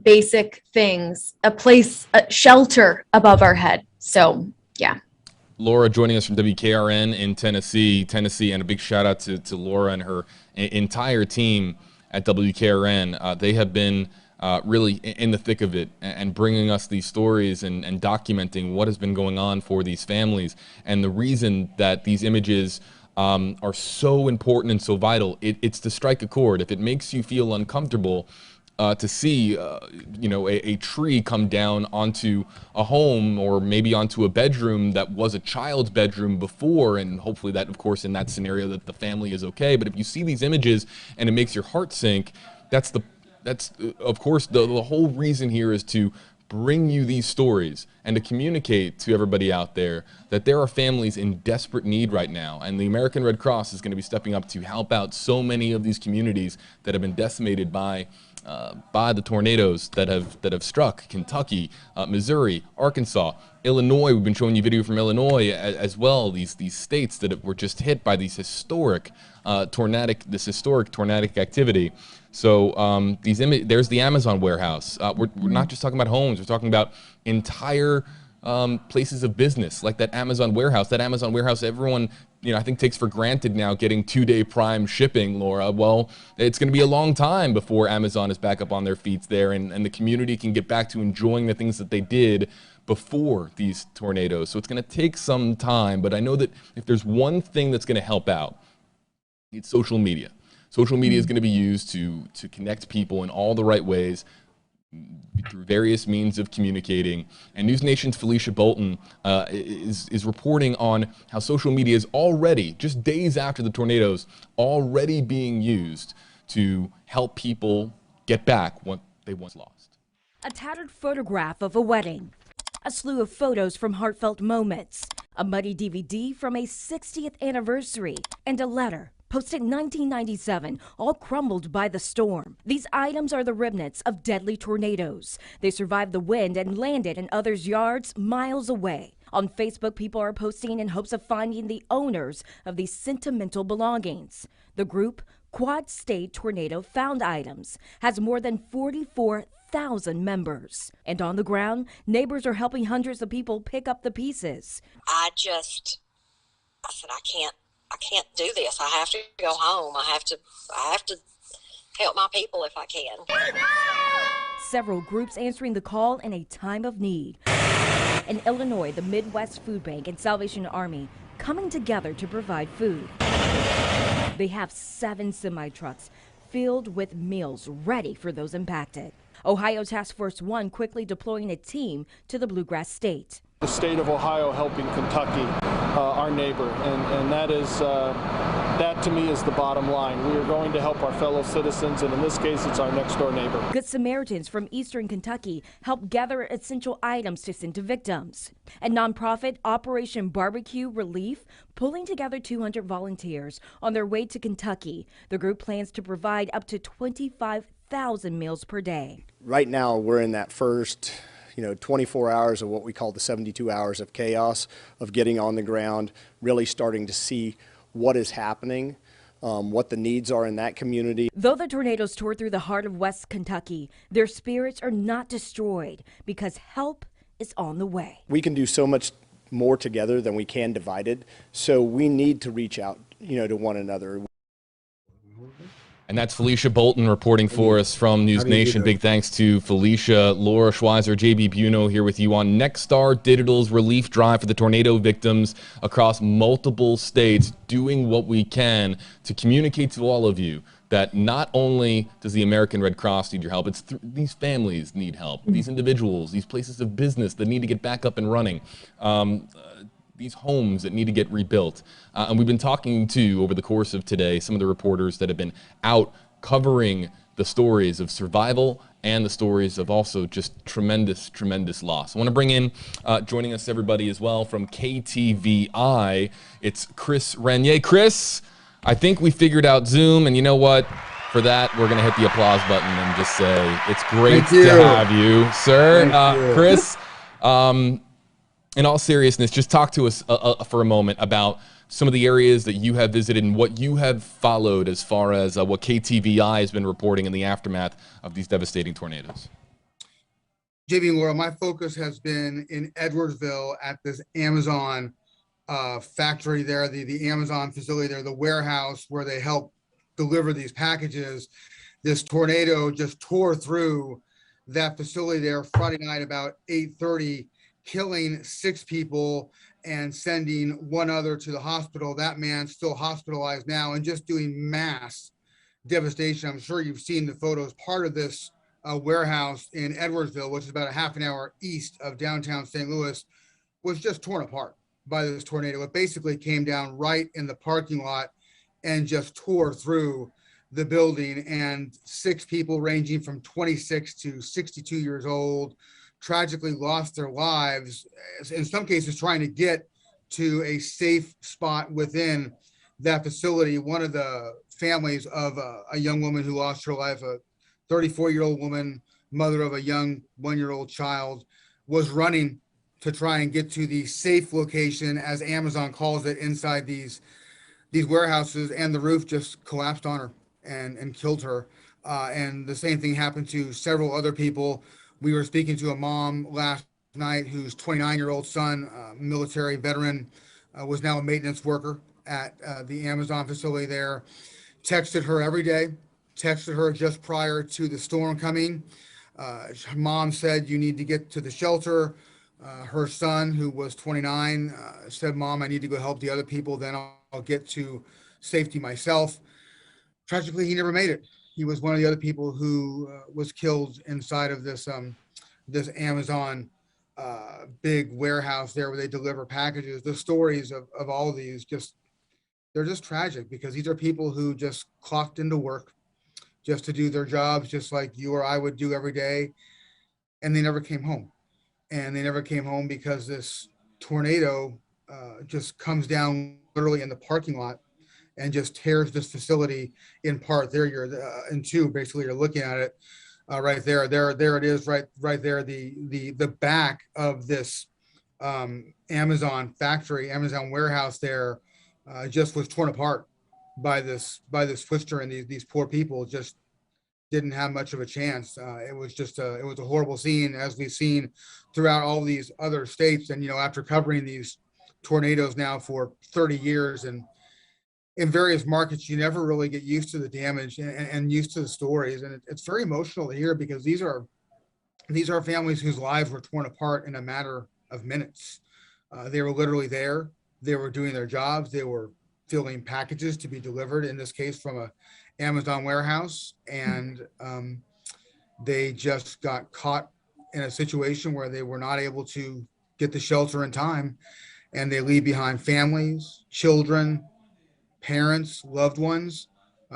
basic things, a place, a shelter above our head. So, yeah. Laura joining us from WKRN in Tennessee, and a big shout out to Laura and her entire team at WKRN. They have been really in the thick of it and bringing us these stories and documenting what has been going on for these families. And the reason that these images are so important and so vital, it's to strike a chord. If it makes you feel uncomfortable to see, a tree come down onto a home or maybe onto a bedroom that was a child's bedroom before, and hopefully that, of course, in that scenario that the family is okay. But if you see these images and it makes your heart sink, that's of course the whole reason here is to bring you these stories and to communicate to everybody out there that there are families in desperate need right now, and the American Red Cross is going to be stepping up to help out so many of these communities that have been decimated by the tornadoes that have struck Kentucky, Missouri, Arkansas, Illinois. We've been showing you video from Illinois as well. These states that were just hit by these historic tornadic activity. So there's the Amazon warehouse. We're not just talking about homes. We're talking about entire places of business, like that Amazon warehouse. That Amazon warehouse, everyone, I think takes for granted now getting 2-day Prime shipping, Laura. Well, it's going to be a long time before Amazon is back up on their feet there, and the community can get back to enjoying the things that they did before these tornadoes. So it's going to take some time, but I know that if there's one thing that's going to help out, it's social media. Social media is going to be used to connect people in all the right ways through various means of communicating. And News Nation's Felicia Bolton is reporting on how social media is already, just days after the tornadoes, already being used to help people get back what they once lost. A tattered photograph of a wedding, a slew of photos from heartfelt moments, a muddy DVD from a 60th anniversary, and a letter posted in 1997, all crumbled by the storm. These items are the remnants of deadly tornadoes. They survived the wind and landed in others' yards miles away. On Facebook, people are posting in hopes of finding the owners of these sentimental belongings. The group, Quad State Tornado Found Items, has more than 44,000 members. And on the ground, neighbors are helping hundreds of people pick up the pieces. I said, I can't do this. I have to go home. I have to help my people if I can. Several groups answering the call in a time of need. In Illinois, the Midwest Food Bank and Salvation Army coming together to provide food. They have 7 semi-trucks filled with meals ready for those impacted. Ohio Task Force 1 quickly deploying a team to the Bluegrass State. The state of Ohio helping Kentucky, our neighbor, and that to me is the bottom line. We are going to help our fellow citizens, and in this case, it's our next door neighbor. Good Samaritans from eastern Kentucky help gather essential items to send to victims. And nonprofit Operation Barbecue Relief pulling together 200 volunteers on their way to Kentucky. The group plans to provide up to 25,000 meals per day. Right now, we're in that first 24 hours of what we call the 72 hours of chaos, of getting on the ground, really starting to see what is happening. what the needs are in that community. Though the tornadoes tore through the heart of West Kentucky, their spirits are not destroyed because help is on the way. We can do so much more together than we can divided, so we need to reach out, to one another. And that's Felicia Bolton reporting for us from News Nation. Big thanks to Felicia. Laura Schweizer, JB Buno here with you on Nexstar Digital's relief drive for the tornado victims across multiple states, doing what we can to communicate to all of you that not only does the American Red Cross need your help, it's these families need help, these individuals, these places of business that need to get back up and running. These homes that need to get rebuilt. And we've been talking to, over the course of today, some of the reporters that have been out covering the stories of survival and the stories of also just tremendous, tremendous loss. I want to bring in, joining us everybody as well from KTVI, it's Chris Renier. Chris, I think we figured out Zoom, and you know what? For that, we're going to hit the applause button and just say, it's great to have you, sir. Chris, in all seriousness, just talk to us for a moment about some of the areas that you have visited and what you have followed as far as what KTVI has been reporting in the aftermath of these devastating tornadoes. JB and Laura, my focus has been in Edwardsville at this Amazon factory there, the Amazon facility there, the warehouse where they help deliver these packages. This tornado just tore through that facility there Friday night about 8:30. Killing 6 people and sending 1 other to the hospital. That man's still hospitalized now and just doing mass devastation. I'm sure you've seen the photos. Part of this warehouse in Edwardsville, which is about a half an hour east of downtown St. Louis, was just torn apart by this tornado. It basically came down right in the parking lot and just tore through the building, and 6 people ranging from 26 to 62 years old tragically lost their lives, in some cases trying to get to a safe spot within that facility. One of the families of a young woman who lost her life, a 34-year-old woman, mother of a young 1-year-old child, was running to try and get to the safe location, as Amazon calls it, inside these warehouses, and the roof just collapsed on her and killed her. And the same thing happened to several other people. We were speaking to a mom last night whose 29-year-old son, military veteran, was now a maintenance worker at the Amazon facility there. Texted her every day, texted her just prior to the storm coming. Mom said, you need to get to the shelter. Her son, who was 29, said, Mom, I need to go help the other people, then I'll get to safety myself. Tragically, he never made it. He was one of the other people who was killed inside of this this Amazon big warehouse there where they deliver packages. The stories of all of these, they're just tragic, because these are people who just clocked into work just to do their jobs, just like you or I would do every day. And they never came home. And they never came home because this tornado just comes down literally in the parking lot and just tears this facility in part. There you're in two, basically you're looking at it right there. There it is, right there. The back of this Amazon factory, Amazon warehouse there, just was torn apart by this twister, and these poor people just didn't have much of a chance. It was just it was a horrible scene, as we've seen throughout all these other states. And after covering these tornadoes now for 30 years, and in various markets, you never really get used to the damage and used to the stories. And it's very emotional to hear, because these are families whose lives were torn apart in a matter of minutes. They were literally there. They were doing their jobs. They were filling packages to be delivered, in this case from a Amazon warehouse. And they just got caught in a situation where they were not able to get the shelter in time. And they leave behind families, children, parents, loved ones,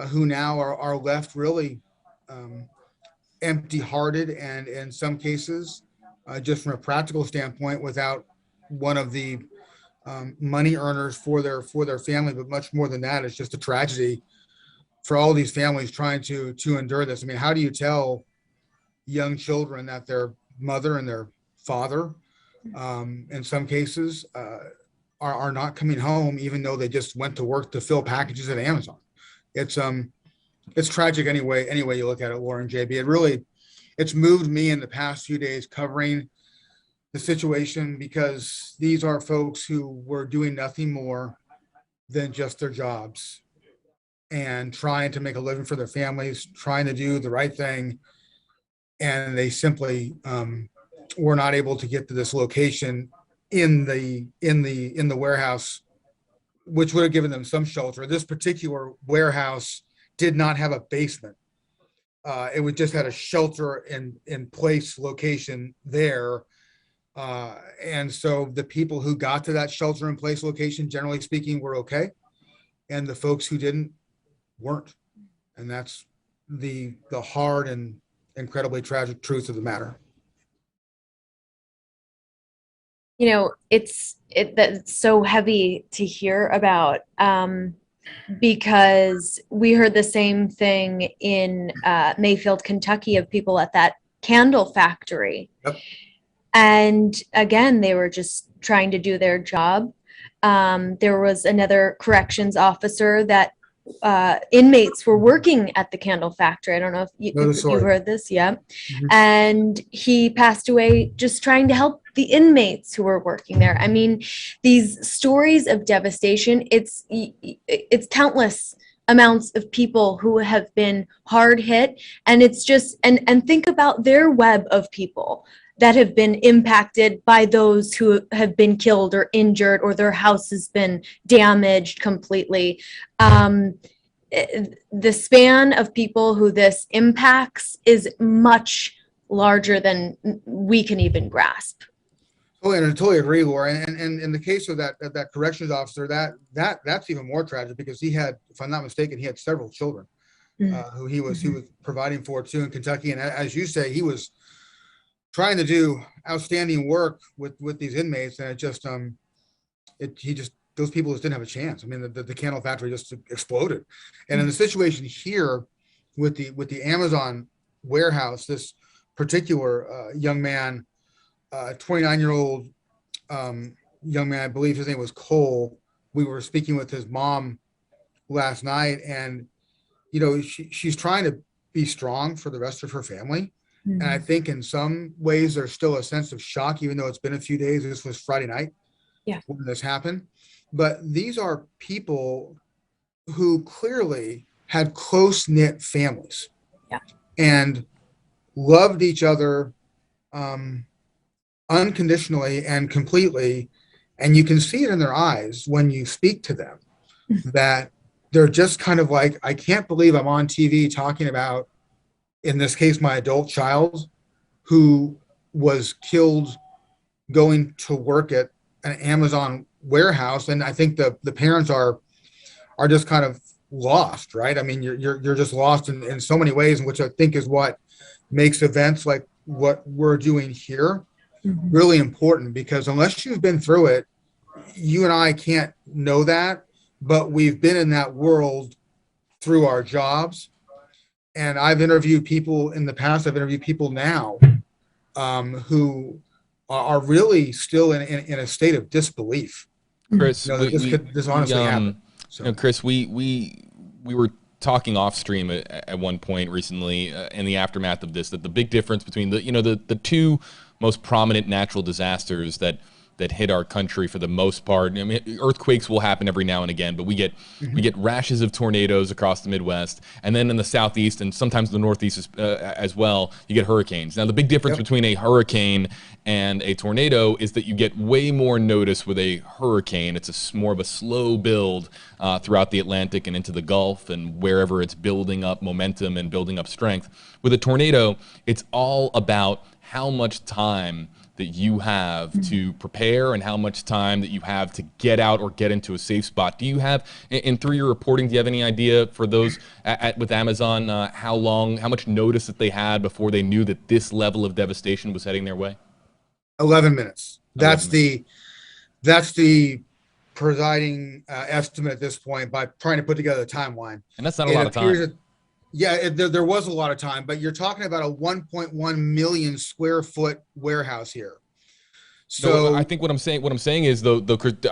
who now are left really empty-hearted, and in some cases, just from a practical standpoint, without one of the money earners for their family. But much more than that, it's just a tragedy for all these families trying to endure this. I mean, how do you tell young children that their mother and their father, in some cases, are not coming home, even though they just went to work to fill packages at Amazon? It's tragic any way you look at it, Lauren, JB. It's moved me in the past few days covering the situation, because these are folks who were doing nothing more than just their jobs and trying to make a living for their families, trying to do the right thing. And they simply were not able to get to this location in the warehouse, which would have given them some shelter. This particular warehouse did not have a basement. It would just had a shelter in place location there. And so the people who got to that shelter in place location, generally speaking, were okay. And the folks who didn't weren't. And that's the hard and incredibly tragic truth of the matter. You know, that's so heavy to hear about, because we heard the same thing in Mayfield, Kentucky, of people at that candle factory. Yep. And again, they were just trying to do their job. There was another corrections officer that inmates were working at the candle factory. I don't know if you heard this. Yeah. Mm-hmm. And he passed away just trying to help the inmates who were working there. I mean, these stories of devastation, it's countless amounts of people who have been hard hit. And it's just, and think about their web of people that have been impacted by those who have been killed or injured, or their house has been damaged completely. The span of people who this impacts is much larger than we can even grasp. Oh, and I totally agree, Laura. And in the case of that corrections officer, that's even more tragic, because he had, if I'm not mistaken, he had several children who he was providing for too in Kentucky. And as you say, he was trying to do outstanding work with these inmates, and those people just didn't have a chance. I mean, the candle factory just exploded. And in the situation here with the Amazon warehouse, this particular young man, 29-year-old young man, I believe his name was Cole. We were speaking with his mom last night, and she's trying to be strong for the rest of her family. And I think in some ways there's still a sense of shock, even though it's been a few days. This was Friday night when this happened. But these are people who clearly had close-knit families and loved each other unconditionally and completely. And you can see it in their eyes when you speak to them, that they're just kind of like, I can't believe I'm on TV talking about, in this case, my adult child who was killed going to work at an Amazon warehouse. And I think the parents are just kind of lost, right? I mean, you're just lost in so many ways, which I think is what makes events like what we're doing here really important, because unless you've been through it, you and I can't know that, but we've been in that world through our jobs. And I've interviewed people in the past, I've interviewed people now who are really still in a state of disbelief. Chris, this honestly happened. So. Chris, we were talking off stream at one point recently in the aftermath of this, that the big difference between the two most prominent natural disasters that hit our country for the most part. I mean, earthquakes will happen every now and again, but we get rashes of tornadoes across the Midwest, and then in the Southeast and sometimes the Northeast as well, you get hurricanes. Now, the big difference between a hurricane and a tornado is that you get way more notice with a hurricane. It's more of a slow build throughout the Atlantic and into the Gulf and wherever it's building up momentum and building up strength. With a tornado, it's all about how much time that you have to prepare and how much time that you have to get out or get into a safe spot. Do you have, and through your reporting, do you have any idea for those with Amazon, how much notice that they had before they knew that this level of devastation was heading their way? 11 minutes. That's the presiding estimate at this point by trying to put together a timeline. And that's not a lot of time. There was a lot of time, but you're talking about a 1.1 million square foot warehouse here. No, So I think what I'm saying is though,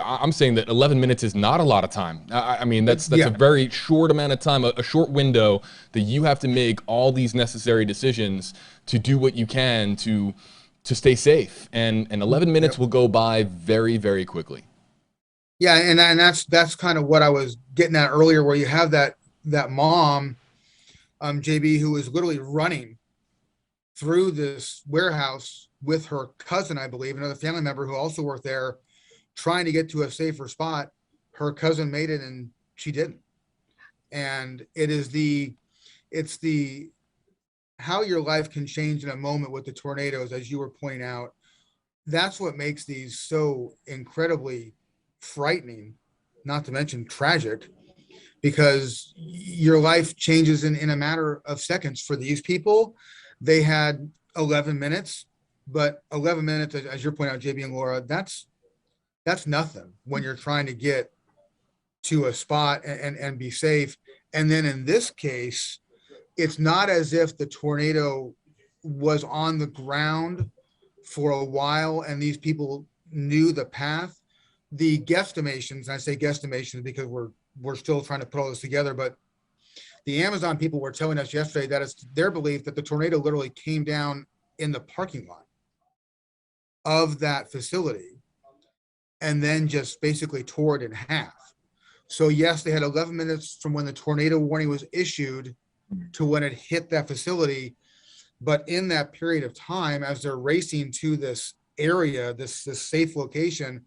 I'm saying that 11 minutes is not a lot of time. I mean, that's Yeah. a very short amount of time, a short window that you have to make all these necessary decisions to do what you can to stay safe. And 11 minutes will go by very, very quickly. Yeah, and that's kind of what I was getting at earlier, where you have that mom, JB, who is literally running through this warehouse with her cousin, I believe, another family member who also worked there, trying to get to a safer spot. Her cousin made it and she didn't. And it's the how your life can change in a moment with the tornadoes, as you were pointing out. That's what makes these so incredibly frightening, not to mention tragic, because your life changes in a matter of seconds. For these people, they had 11 minutes, but 11 minutes, as you're pointing out, JB and Laura, that's nothing when you're trying to get to a spot and be safe. And then in this case, it's not as if the tornado was on the ground for a while and these people knew the path. The guesstimations, and I say guesstimations because we're still trying to put all this together, but the Amazon people were telling us yesterday that it's their belief that the tornado literally came down in the parking lot of that facility and then just basically tore it in half. So yes, they had 11 minutes from when the tornado warning was issued to when it hit that facility. But in that period of time, as they're racing to this area, this safe location,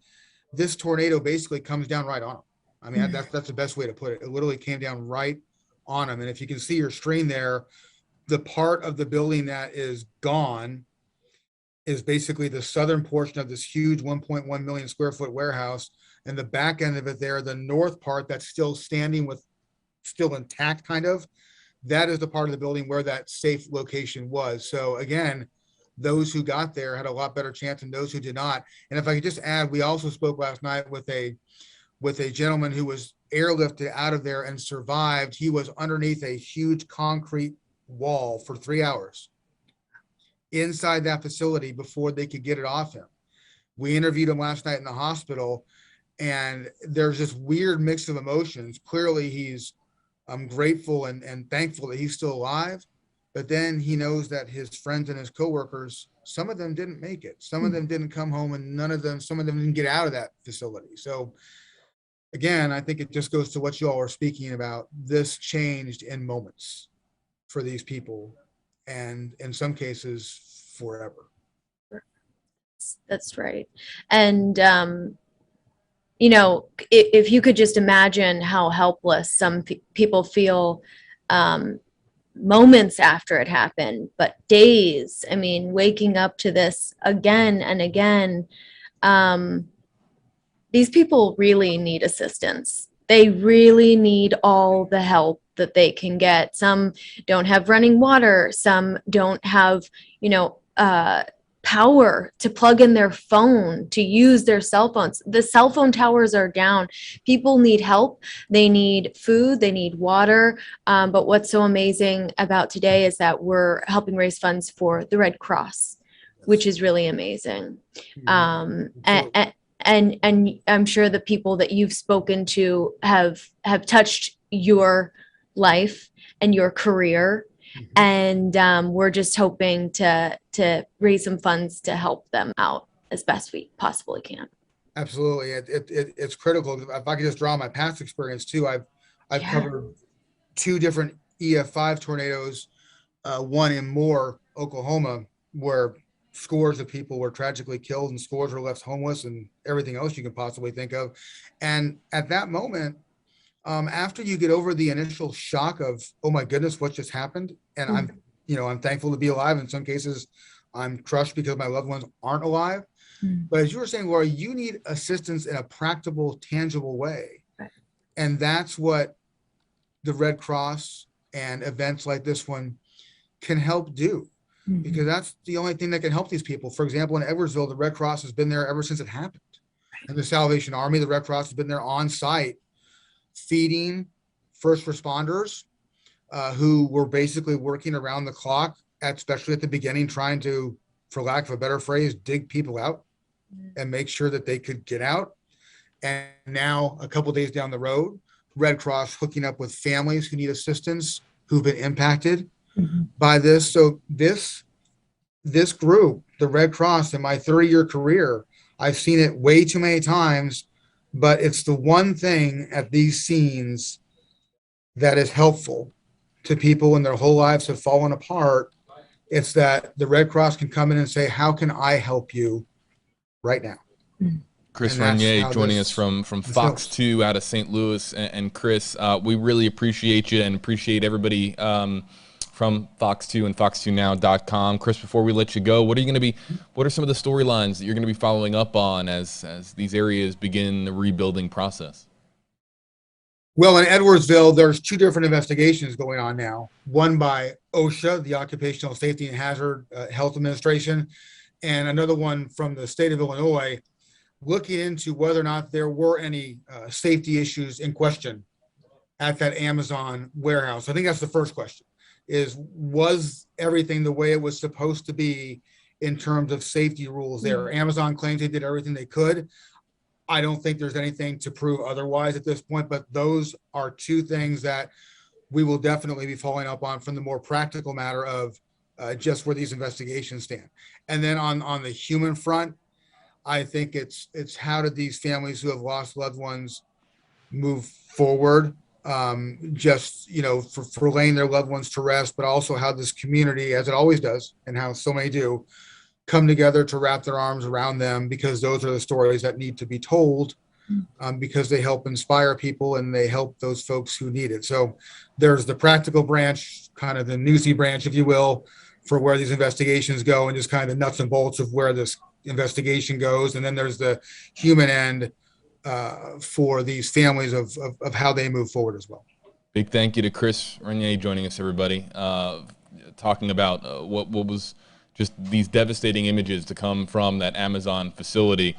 this tornado basically comes down right on them. I mean, that's the best way to put it. It literally came down right on them. And if you can see your screen there, the part of the building that is gone is basically the southern portion of this huge 1.1 million square foot warehouse, and the back end of it there, the north part that's still standing with still intact kind of, that is the part of the building where that safe location was. So again, those who got there had a lot better chance than those who did not. And if I could just add, we also spoke last night with a gentleman who was airlifted out of there and survived. He was underneath a huge concrete wall for 3 hours inside that facility before they could get it off him. We interviewed him last night in the hospital, and there's this weird mix of emotions. Clearly he's grateful and thankful that he's still alive, but then he knows that his friends and his coworkers, some of them didn't make it. Some of them didn't come home, and some of them didn't get out of that facility. So again, I think it just goes to what you all are speaking about. This changed in moments for these people, and in some cases forever. That's right. And, you know, if you could just imagine how helpless some people feel moments after it happened, but days, I mean, waking up to this again and again, these people really need assistance. They really need all the help that they can get. Some don't have running water. Some don't have, you know, power to plug in their phone, to use their cell phones. The cell phone towers are down. People need help. They need food. They need water. But what's so amazing about today is that we're helping raise funds for the Red Cross, which is really amazing. And I'm sure the people that you've spoken to have touched your life and your career. And we're just hoping to raise some funds to help them out as best we possibly can. Absolutely. It's critical. If I could just draw on my past experience too, I've covered 2 different EF5 tornadoes, one in Moore, Oklahoma, where scores of people were tragically killed and scores were left homeless and everything else you can possibly think of. And at that moment, after you get over the initial shock of, oh my goodness, what just happened? And I'm thankful to be alive. In some cases, I'm crushed because my loved ones aren't alive. But as you were saying, Laura, you need assistance in a practical, tangible way. Right. And that's what the Red Cross and events like this one can help do, because that's the only thing that can help these people. For example, in Edwardsville, the Red Cross has been there ever since it happened. And the Salvation Army, the Red Cross has been there on site, feeding first responders who were basically working around the clock, especially at the beginning, trying to, for lack of a better phrase, dig people out and make sure that they could get out. And now, a couple days down the road, Red Cross hooking up with families who need assistance, who've been impacted by this. So this group, the Red Cross, in my 30-year career, I've seen it way too many times, but it's the one thing at these scenes that is helpful to people when their whole lives have fallen apart. It's that the Red Cross can come in and say, how can I help you right now? Chris And that's Renier how joining this- us from this Fox helps. 2 out of St. Louis. And Chris, we really appreciate you and appreciate everybody from Fox 2 and fox2now.com. Chris, before we let you go, what are some of the storylines that you're going to be following up on as these areas begin the rebuilding process? Well, in Edwardsville, there's two different investigations going on now. One by OSHA, the Occupational Safety and Hazard Health Administration, and another one from the state of Illinois, looking into whether or not there were any safety issues in question at that Amazon warehouse. I think that's the first question, was everything the way it was supposed to be in terms of safety rules there? Amazon claims they did everything they could. I don't think there's anything to prove otherwise at this point, but those are two things that we will definitely be following up on from the more practical matter of just where these investigations stand. And then on the human front, I think it's how did these families who have lost loved ones move forward, just, for laying their loved ones to rest, but also how this community, as it always does, and how so many do, come together to wrap their arms around them, because those are the stories that need to be told, because they help inspire people and they help those folks who need it. So there's the practical branch, kind of the newsy branch, if you will, for where these investigations go, and just kind of the nuts and bolts of where this investigation goes. And then there's the human end for these families of how they move forward as well. Big thank you to Chris Renier joining us, everybody, talking about what was just these devastating images to come from that Amazon facility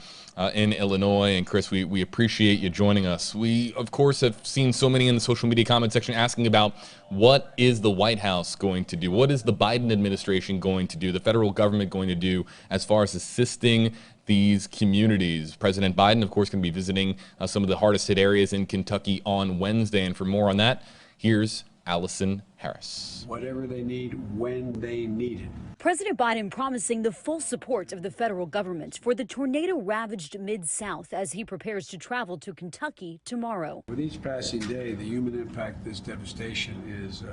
in Illinois. And Chris, we appreciate you joining us. We, of course, have seen so many in the social media comment section asking about what is the White House going to do? What is the Biden administration going to do? The federal government going to do as far as assisting these communities? President Biden, of course, going to be visiting some of the hardest hit areas in Kentucky on Wednesday. And for more on that, here's Allison Harris. Whatever they need, when they need it. President Biden promising the full support of the federal government for the tornado-ravaged Mid-South as he prepares to travel to Kentucky tomorrow. With each passing day, the human impact of this devastation is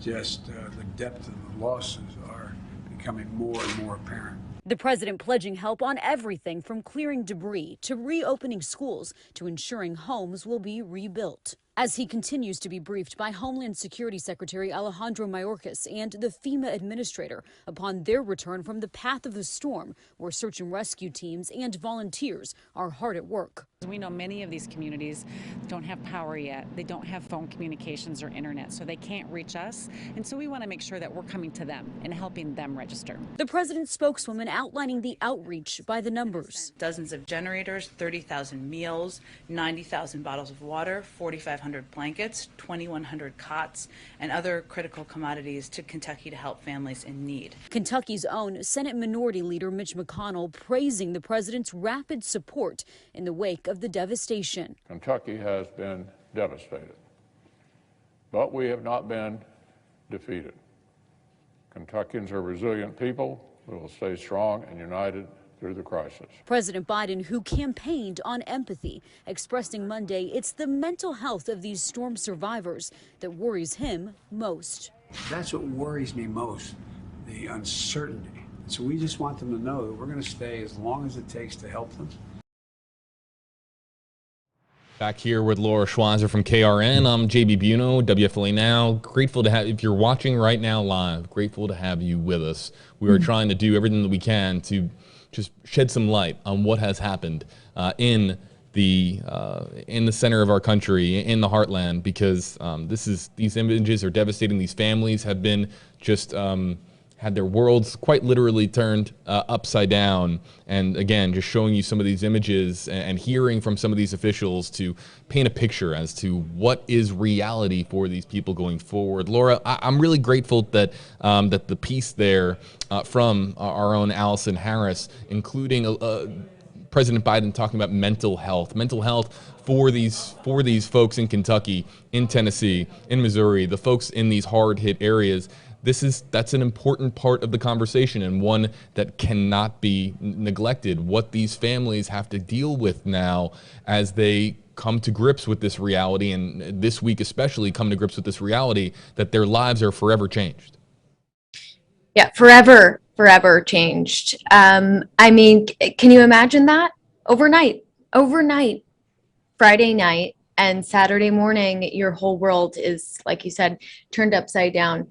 just the depth of the losses are becoming more and more apparent. The president pledging help on everything from clearing debris to reopening schools to ensuring homes will be rebuilt. As he continues to be briefed by Homeland Security Secretary Alejandro Mayorkas and the FEMA administrator upon their return from the path of the storm, where search and rescue teams and volunteers are hard at work. We know many of these communities don't have power yet. They don't have phone communications or internet, so they can't reach us. And so we want to make sure that we're coming to them and helping them register. The president's spokeswoman outlining the outreach by the numbers. Dozens of generators, 30,000 meals, 90,000 bottles of water, 4,500 blankets, 2,100 cots, and other critical commodities to Kentucky to help families in need. Kentucky's own Senate Minority Leader Mitch McConnell praising the president's rapid support in the wake of the devastation. Kentucky has been devastated, but we have not been defeated. Kentuckians are resilient people who will stay strong and united through the crisis. President Biden, who campaigned on empathy, expressing Monday it's the mental health of these storm survivors that worries him most. That's what worries me most, the uncertainty. So we just want them to know that we're going to stay as long as it takes to help them. Back here with Laura Schweizer from KRN. I'm JB Buno, WFLA Now. Grateful to have, if you're watching right now live, grateful to have you with us. We are trying to do everything that we can to just shed some light on what has happened in the center of our country, in the heartland, because these images are devastating. These families have been just had their worlds quite literally turned upside down. And again, just showing you some of these images and hearing from some of these officials to paint a picture as to what is reality for these people going forward. Laura, I'm really grateful that that the piece there from our own Allison Harris, including President Biden talking about mental health for these folks in Kentucky, in Tennessee, in Missouri, the folks in these hard hit areas. That's an important part of the conversation, and one that cannot be neglected. What these families have to deal with now as they come to grips with this reality, and this week especially come to grips with this reality that their lives are forever changed. Yeah, forever changed. I mean, can you imagine that? Overnight, Friday night and Saturday morning, your whole world is, like you said, turned upside down.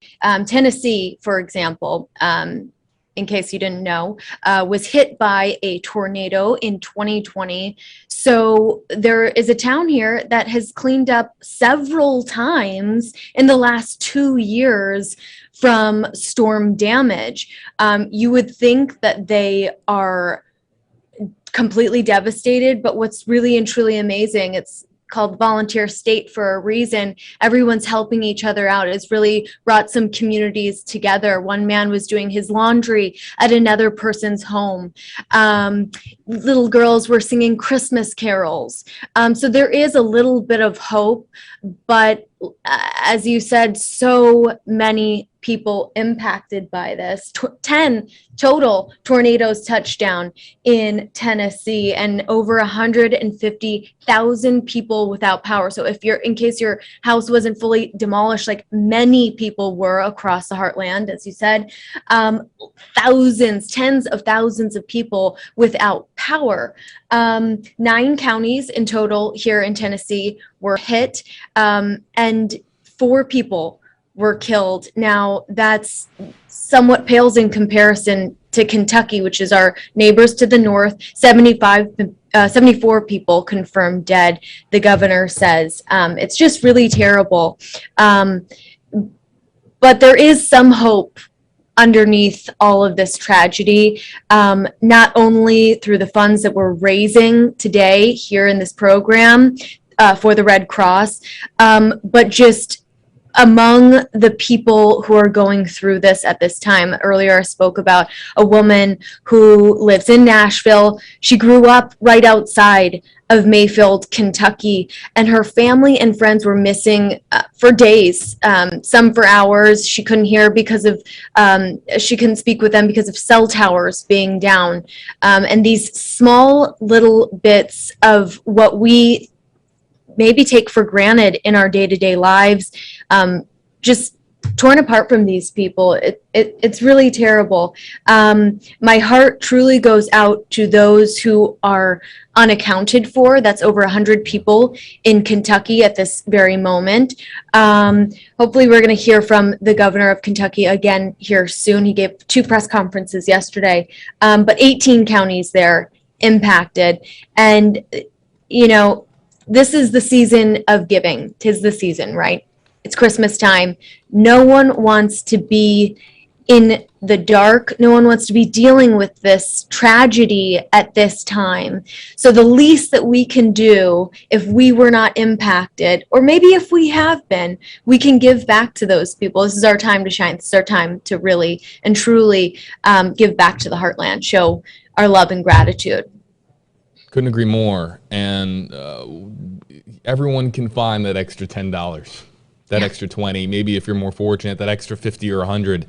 Tennessee, for example, in case you didn't know, was hit by a tornado in 2020. So there is a town here that has cleaned up several times in the last 2 years from storm damage. You would think that they are completely devastated, but what's really and truly amazing, it's called volunteer state for a reason. Everyone's helping each other out. It's really brought some communities together. One man was doing his laundry at another person's home. Little girls were singing Christmas carols. So there is a little bit of hope, but as you said, so many people impacted by this. 10 total tornadoes touched down in Tennessee, and over 150,000 people without power. So in case your house wasn't fully demolished, like many people were across the heartland, as you said, tens of thousands of people without power. 9 counties in total here in Tennessee were hit, and 4 people were killed. Now, that's somewhat pales in comparison to Kentucky, which is our neighbors to the north. 74 people confirmed dead, the governor says. It's just really terrible. But there is some hope underneath all of this tragedy, not only through the funds that we're raising today here in this program for the Red Cross, but just among the people who are going through this at this time. Earlier I spoke about a woman who lives in Nashville. She grew up right outside of Mayfield, Kentucky, and her family and friends were missing for days, some for hours. She couldn't hear because of, she couldn't speak with them because of cell towers being down. And these small little bits of what we maybe take for granted in our day-to-day lives, just torn apart from these people. It's really terrible. My heart truly goes out to those who are unaccounted for. That's over 100 people in Kentucky at this very moment. Hopefully we're going to hear from the governor of Kentucky again here soon. He gave 2 press conferences yesterday, but 18 counties there impacted. And, you know, this is the season of giving. 'Tis the season, right? It's Christmas time. No one wants to be in the dark. No one wants to be dealing with this tragedy at this time. So the least that we can do if we were not impacted, or maybe if we have been, we can give back to those people. This is our time to shine. This is our time to really and truly give back to the heartland, show our love and gratitude. Couldn't agree more. And everyone can find that extra $10, that extra 20, maybe if you're more fortunate, that extra 50 or 100,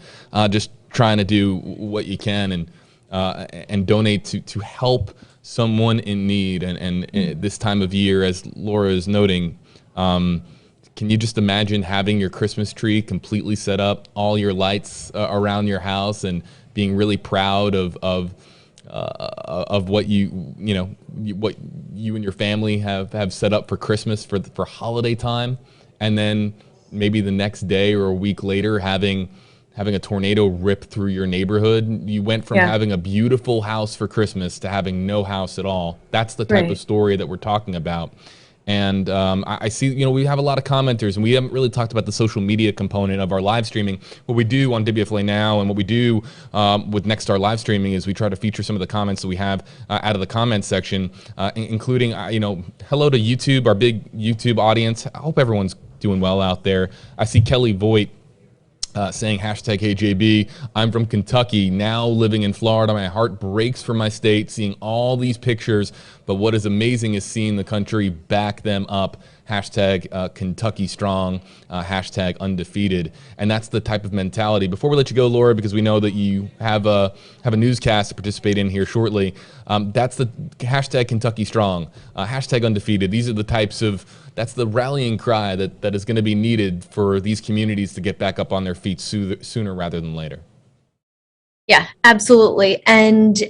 just trying to do what you can and donate to help someone in need. And this time of year, as Laura is noting, can you just imagine having your Christmas tree completely set up, all your lights around your house, and being really proud of what what you and your family have set up for Christmas for holiday time, and then maybe the next day or a week later having a tornado rip through your neighborhood. You went from having a beautiful house for Christmas to having no house at all. That's the type of story that we're talking about. And I see, we have a lot of commenters, and we haven't really talked about the social media component of our live streaming. What we do on WFLA Now and what we do with Nexstar live streaming is we try to feature some of the comments that we have out of the comments section, including, hello to YouTube, our big YouTube audience. I hope everyone's doing well out there. I see Kelly Voigt saying hashtag HeyJB. I'm from Kentucky, now living in Florida. My heart breaks for my state, seeing all these pictures. But what is amazing is seeing the country back them up. Hashtag Kentucky strong, hashtag undefeated. And that's the type of mentality. Before we let you go, Laura, because we know that you have a newscast to participate in here shortly, that's the hashtag Kentucky strong, hashtag undefeated. These are the types of, that's the rallying cry that is going to be needed for these communities to get back up on their feet sooner rather than later. Yeah, absolutely. And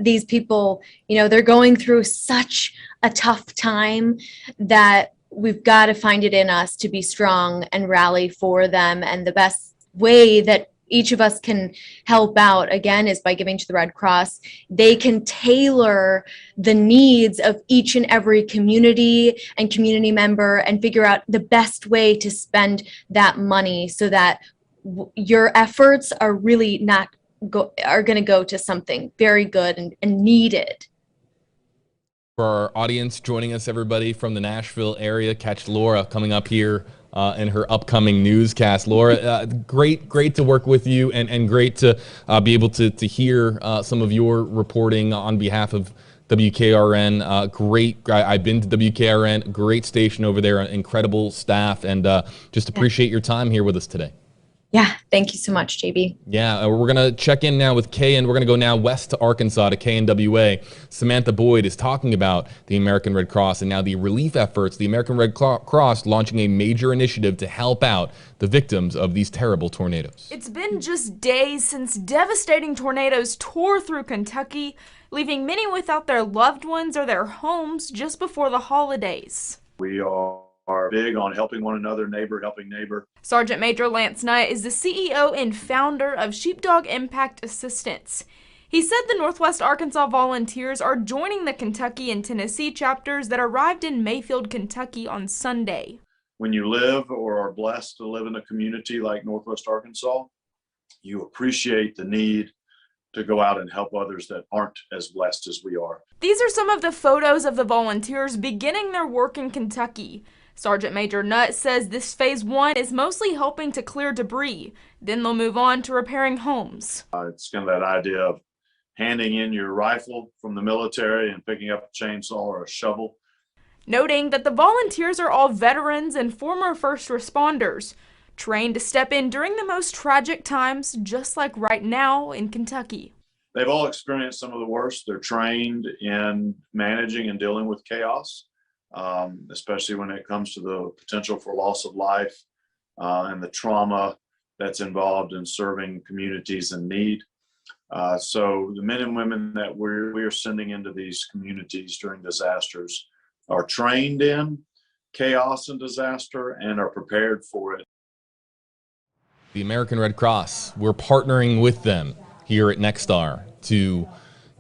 these people, they're going through such a tough time that we've got to find it in us to be strong and rally for them. And the best way that each of us can help out, again, is by giving to the Red Cross. They can tailor the needs of each and every community and community member and figure out the best way to spend that money so that your efforts are really are going to go to something very good and needed. For our audience joining us, everybody from the Nashville area, catch Laura coming up here in her upcoming newscast. Laura, great to work with you, and great to be able to hear some of your reporting on behalf of WKRN. Great. I've been to WKRN, great station over there, incredible staff, and just appreciate your time here with us today. Yeah, thank you so much, JB. Yeah, we're going to check in now with Kay, and we're going to go now west to Arkansas to KNWA. Samantha Boyd is talking about the American Red Cross and now the relief efforts. The American Red Cross launching a major initiative to help out the victims of these terrible tornadoes. It's been just days since devastating tornadoes tore through Kentucky, leaving many without their loved ones or their homes just before the holidays. We are big on helping one another, neighbor helping neighbor. Sergeant Major Lance Nutt is the CEO and founder of Sheepdog Impact Assistance. He said the Northwest Arkansas volunteers are joining the Kentucky and Tennessee chapters that arrived in Mayfield, Kentucky on Sunday. When you live or are blessed to live in a community like Northwest Arkansas, you appreciate the need to go out and help others that aren't as blessed as we are. These are some of the photos of the volunteers beginning their work in Kentucky. Sergeant Major Nutt says this phase 1 is mostly helping to clear debris. Then they'll move on to repairing homes. It's kind of that idea of handing in your rifle from the military and picking up a chainsaw or a shovel. Noting that the volunteers are all veterans and former first responders, trained to step in during the most tragic times, just like right now in Kentucky. They've all experienced some of the worst. They're trained in managing and dealing with chaos. Especially when it comes to the potential for loss of life and the trauma that's involved in serving communities in need. So the men and women that we are sending into these communities during disasters are trained in chaos and disaster and are prepared for it. The American Red Cross, we're partnering with them here at Nexstar to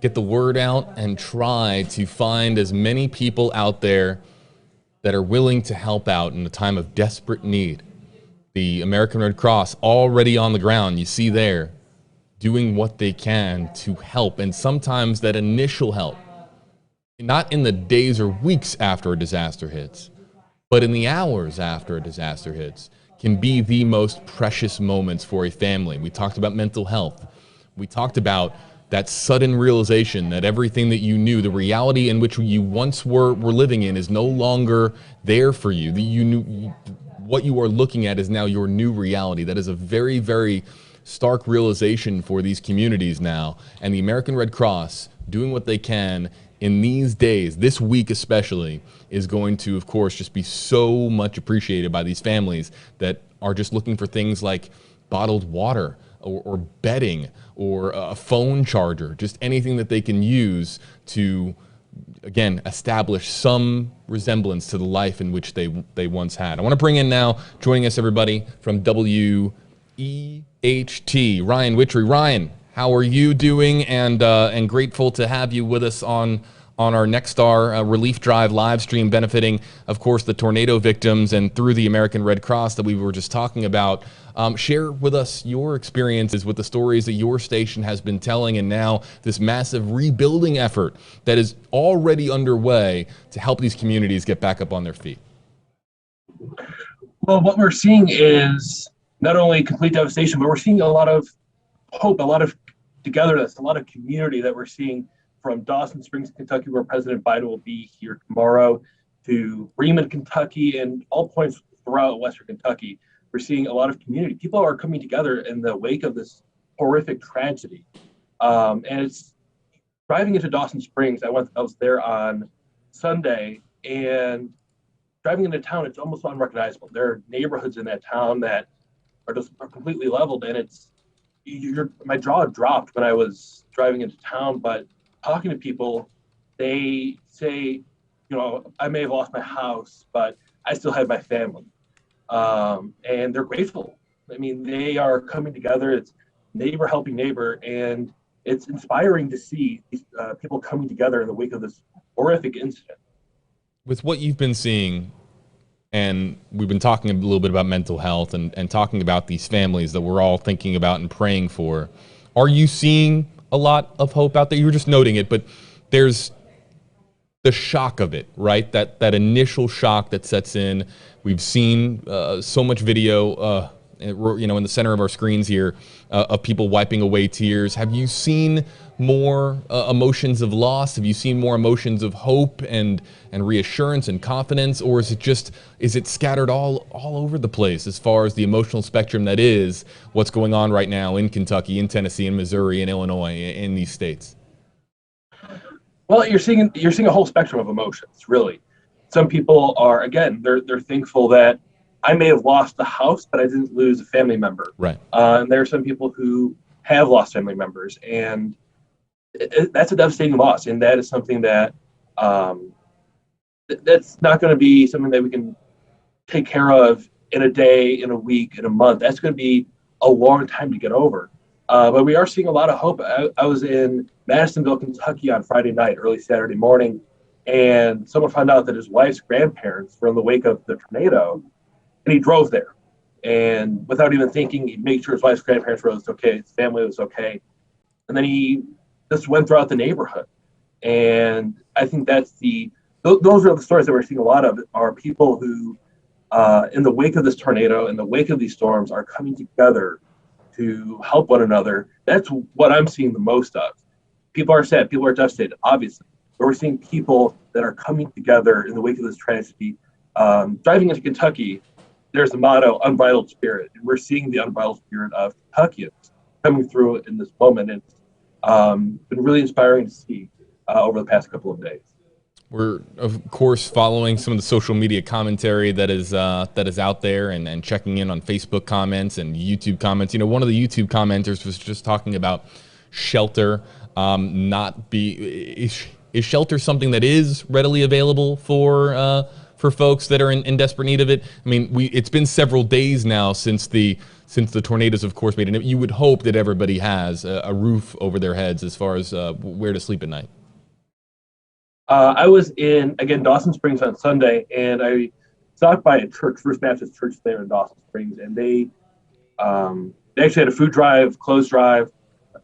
get the word out and try to find as many people out there that are willing to help out in a time of desperate need. The American Red Cross already on the ground, you see there, doing what they can to help. And sometimes that initial help, not in the days or weeks after a disaster hits, but in the hours after a disaster hits, can be the most precious moments for a family. We talked about mental health. We talked about that sudden realization that everything that you knew, the reality in which you once were living in, is no longer there for you. What you are looking at is now your new reality. That is a very, very stark realization for these communities now. And the American Red Cross doing what they can in these days, this week especially, is going to, of course, just be so much appreciated by these families that are just looking for things like bottled water, or bedding, or a phone charger, just anything that they can use to, again, establish some resemblance to the life in which they once had. I want to bring in now, joining us, everybody, from WEHT, Ryan Witry. Ryan, how are you doing? And grateful to have you with us on our Nexstar Relief Drive live stream, benefiting, of course, the tornado victims and through the American Red Cross that we were just talking about. Share with us your experiences with the stories that your station has been telling, and now this massive rebuilding effort that is already underway to help these communities get back up on their feet. Well, what we're seeing is not only complete devastation, but we're seeing a lot of hope, a lot of togetherness, a lot of community that we're seeing from Dawson Springs, Kentucky, where President Biden will be here tomorrow, to Bremen, Kentucky, and all points throughout Western Kentucky. We're seeing a lot of community. People are coming together in the wake of this horrific tragedy. And it's driving into Dawson Springs. I was there on Sunday, and driving into town, it's almost unrecognizable. There are neighborhoods in that town that are completely leveled, and my jaw dropped when I was driving into town. But talking to people, they say, I may have lost my house, but I still have my family, and they're grateful. I mean, they are coming together. It's neighbor helping neighbor, and it's inspiring to see these people coming together in the wake of this horrific incident. With what you've been seeing, and we've been talking a little bit about mental health and talking about these families that we're all thinking about and praying for, are you seeing a lot of hope out there? You were just noting it, but there's the shock of it, right? That initial shock that sets in. We've seen so much video, in the center of our screens here, of people wiping away tears. Have you seen more emotions of loss? Have you seen more emotions of hope and reassurance and confidence? Or is it scattered all over the place as far as the emotional spectrum that is what's going on right now in Kentucky, in Tennessee, in Missouri, in Illinois, in these states? Well, you're seeing a whole spectrum of emotions, really. Some people are, again, they're thankful that I may have lost the house, but I didn't lose a family member. Right. And there are some people who have lost family members, and that's a devastating loss. And that is something that that's not going to be something that we can take care of in a day, in a week, in a month. That's going to be a long time to get over. But we are seeing a lot of hope. I was in Madisonville, Kentucky on Friday night, early Saturday morning, and someone found out that his wife's grandparents were in the wake of the tornado, and he drove there. And without even thinking, he made sure his wife's grandparents were okay, his family was okay. And then he just went throughout the neighborhood. And I think those are the stories that we're seeing a lot of, are people who, in the wake of this tornado, in the wake of these storms, are coming together to help one another. That's what I'm seeing the most of. People are sad, people are devastated, obviously. But we're seeing people that are coming together in the wake of this tragedy. Driving into Kentucky, there's the motto, unbridled spirit. And we're seeing the unbridled spirit of Kentuckians coming through in this moment. And it's been really inspiring to see over the past couple of days. We're, of course, following some of the social media commentary that is out there and checking in on Facebook comments and YouTube comments. One of the YouTube commenters was just talking about shelter. Is shelter something that is readily available for folks that are in desperate need of it? I mean, it's been several days now since the tornadoes, of course, made it. You would hope that everybody has a roof over their heads as far as where to sleep at night. I was in, again, Dawson Springs on Sunday, and I stopped by a church, First Baptist Church there in Dawson Springs, and they actually had a food drive, clothes drive,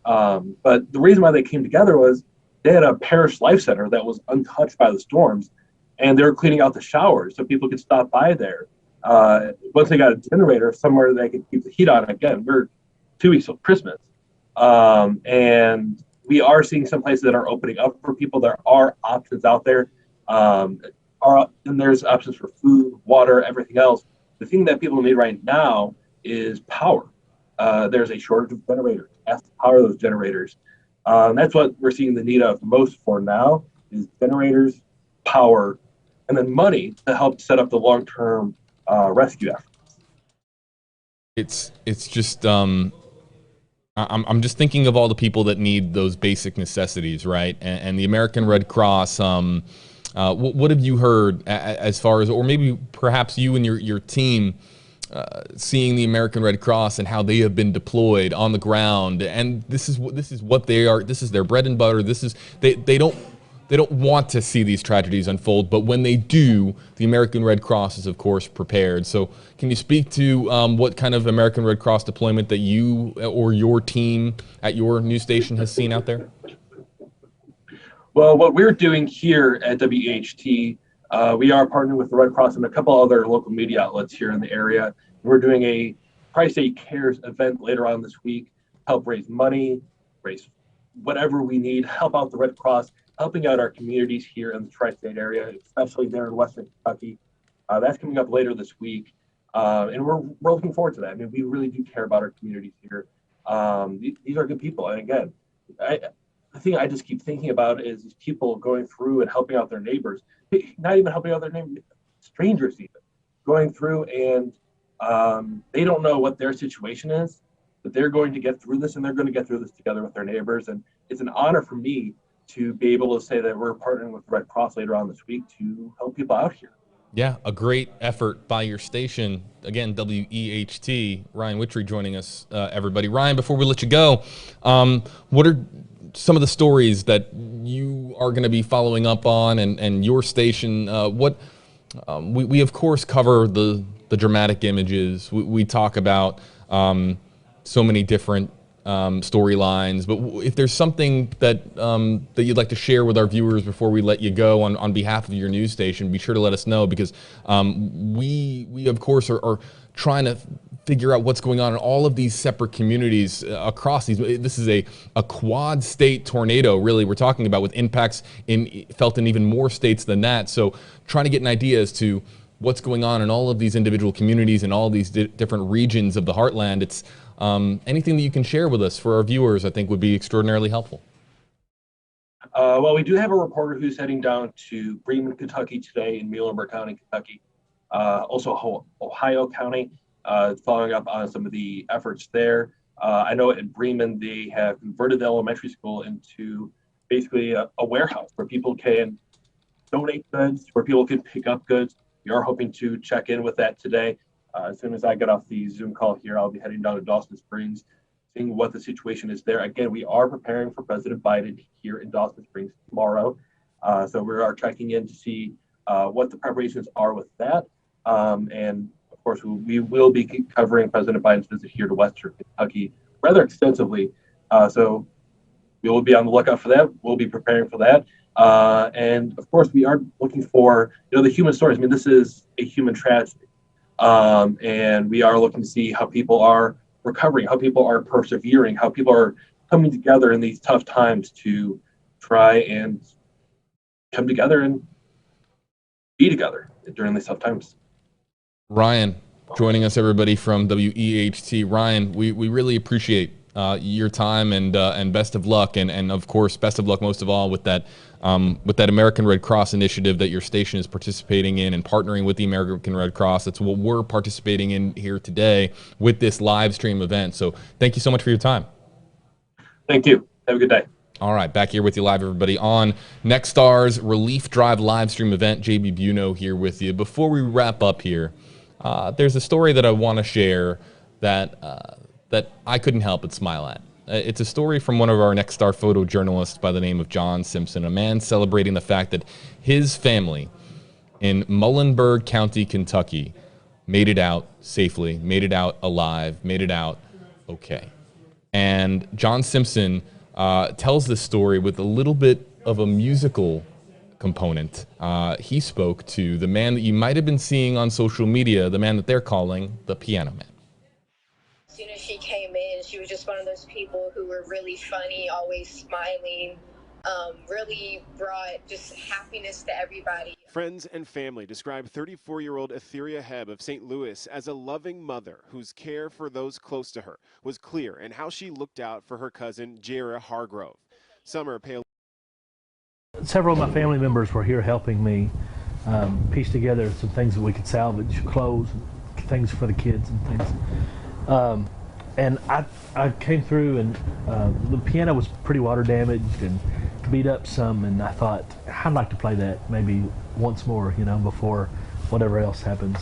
but the reason why they came together was they had a parish life center that was untouched by the storms, and they were cleaning out the showers so people could stop by there. Once they got a generator somewhere they could keep the heat on. Again, we're 2 weeks till Christmas, and we are seeing some places that are opening up for people. There are options out there, and there's options for food, water, everything else. The thing that people need right now is power. There's a shortage of generators. Have to power those generators. That's what we're seeing the need of most for now is generators, power, and then money to help set up the long-term rescue efforts. It's just I'm just thinking of all the people that need those basic necessities, right? And the American Red Cross. What have you heard as far as, or maybe perhaps you and your team seeing the American Red Cross and how they have been deployed on the ground, and this is what they are. This is their bread and butter. They don't want to see these tragedies unfold, but when they do, the American Red Cross is, of course, prepared. So can you speak to what kind of American Red Cross deployment that you or your team at your news station has seen out there? Well, what we're doing here at WHT, we are partnering with the Red Cross and a couple other local media outlets here in the area. We're doing a Tri-State Cares event later on this week, help raise money, raise whatever we need, help out the Red Cross, helping out our communities here in the Tri-State area, especially there in Western Kentucky. That's coming up later this week. And we're looking forward to that. I mean, we really do care about our communities here. These are good people. And again, the thing I just keep thinking about is these people going through and helping out their neighbors, not even helping out their neighbors, strangers even, going through and they don't know what their situation is, but they're going to get through this, and they're going to get through this together with their neighbors. And it's an honor for me to be able to say that we're partnering with the Red Cross later on this week to help people out here. Yeah, a great effort by your station. Again, WEHT, Ryan Witry joining us, everybody. Ryan, before we let you go, what are some of the stories that you are going to be following up on and your station? We of course cover the dramatic images. We talk about so many different storylines, but if there's something that that you'd like to share with our viewers before we let you go on behalf of your news station, be sure to let us know, because we of course are trying to figure out what's going on in all of these separate communities across these. This is a quad state tornado, really, we're talking about, with impacts felt in even more states than that. So trying to get an idea as to what's going on in all of these individual communities and all these different regions of the heartland. It's anything that you can share with us for our viewers, I think, would be extraordinarily helpful. Well, we do have a reporter who's heading down to Bremen, Kentucky today, in Muhlenberg County, Kentucky. Also Ohio County, following up on some of the efforts there. I know in Bremen, they have converted the elementary school into basically a warehouse where people can donate goods, where people can pick up goods. We are hoping to check in with that today. As soon as I get off the Zoom call here, I'll be heading down to Dawson Springs, seeing what the situation is there. Again, we are preparing for President Biden here in Dawson Springs tomorrow. So we are checking in to see what the preparations are with that. And of course, we will be covering President Biden's visit here to Western Kentucky rather extensively. So we will be on the lookout for that. We'll be preparing for that. And of course, we are looking for, the human stories. I mean, this is a human tragedy. And we are looking to see how people are recovering, how people are persevering, how people are coming together in these tough times to try and come together and be together during these tough times. Ryan, joining us, everybody, from WEHT. Ryan, we really appreciate your time and best of luck, and of course, best of luck most of all with that American Red Cross initiative that your station is participating in and partnering with the American Red Cross. That's what we're participating in here today with this live stream event. So thank you so much for your time. Thank you. Have a good day. All right, back here with you live, everybody, on Nexstar's Relief Drive live stream event. JB Buno here with you. Before we wrap up here, there's a story that I want to share that I couldn't help but smile at. It's a story from one of our Nexstar photojournalists by the name of John Simpson, a man celebrating the fact that his family in Muhlenberg County, Kentucky, made it out safely, made it out alive, made it out okay. And John Simpson tells this story with a little bit of a musical component. He spoke to the man that you might have been seeing on social media, the man that they're calling the Piano Man. As soon as she came in, she was just one of those people who were really funny, always smiling, really brought just happiness to everybody. Friends and family describe 34-year-old Etheria Hebb of St. Louis as a loving mother whose care for those close to her was clear in how she looked out for her cousin, Jara Hargrove. Summer Pale. Several of my family members were here helping me piece together some things that we could salvage, clothes, things for the kids and things. And I came through, and the piano was pretty water damaged and beat up some, and I thought I'd like to play that maybe once more, before whatever else happens.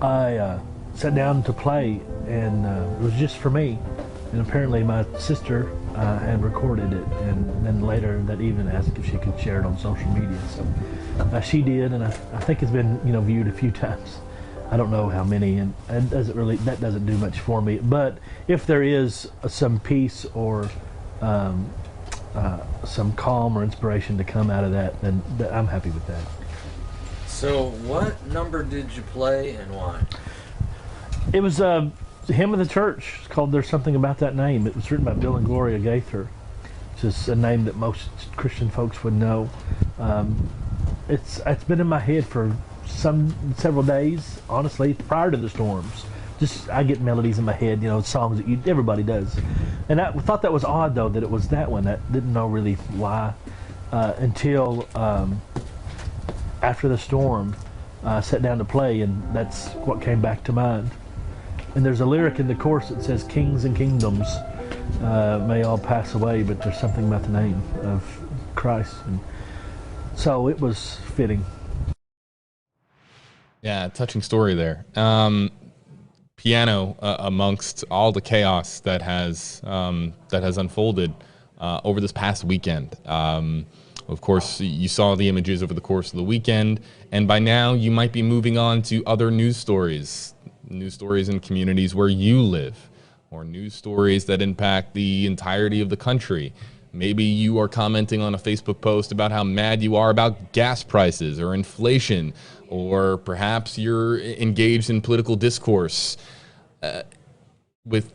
I sat down to play, and it was just for me. And apparently my sister had recorded it, and then later that evening asked if she could share it on social media. So she did, and I think it's been viewed a few times. I don't know how many, and that doesn't do much for me. But if there is some peace or some calm or inspiration to come out of that, then I'm happy with that. So, what number did you play and why? It was a hymn of the church. It's called "There's Something About That Name." It was written by Bill and Gloria Gaither. It's just a name that most Christian folks would know. It's been in my head for several days, honestly, prior to the storms. Just I get melodies in my head, songs that everybody does. And I thought that was odd, though, that it was that one. I didn't know really why until after the storm, I sat down to play, and that's what came back to mind. And there's a lyric in the chorus that says, "Kings and kingdoms may all pass away, but there's something about the name of Christ." And so it was fitting. Yeah, touching story there. Piano amongst all the chaos that has unfolded over this past weekend. Of course, you saw the images over the course of the weekend, and by now you might be moving on to other news stories in communities where you live, or news stories that impact the entirety of the country. Maybe you are commenting on a Facebook post about how mad you are about gas prices or inflation, or perhaps you're engaged in political discourse with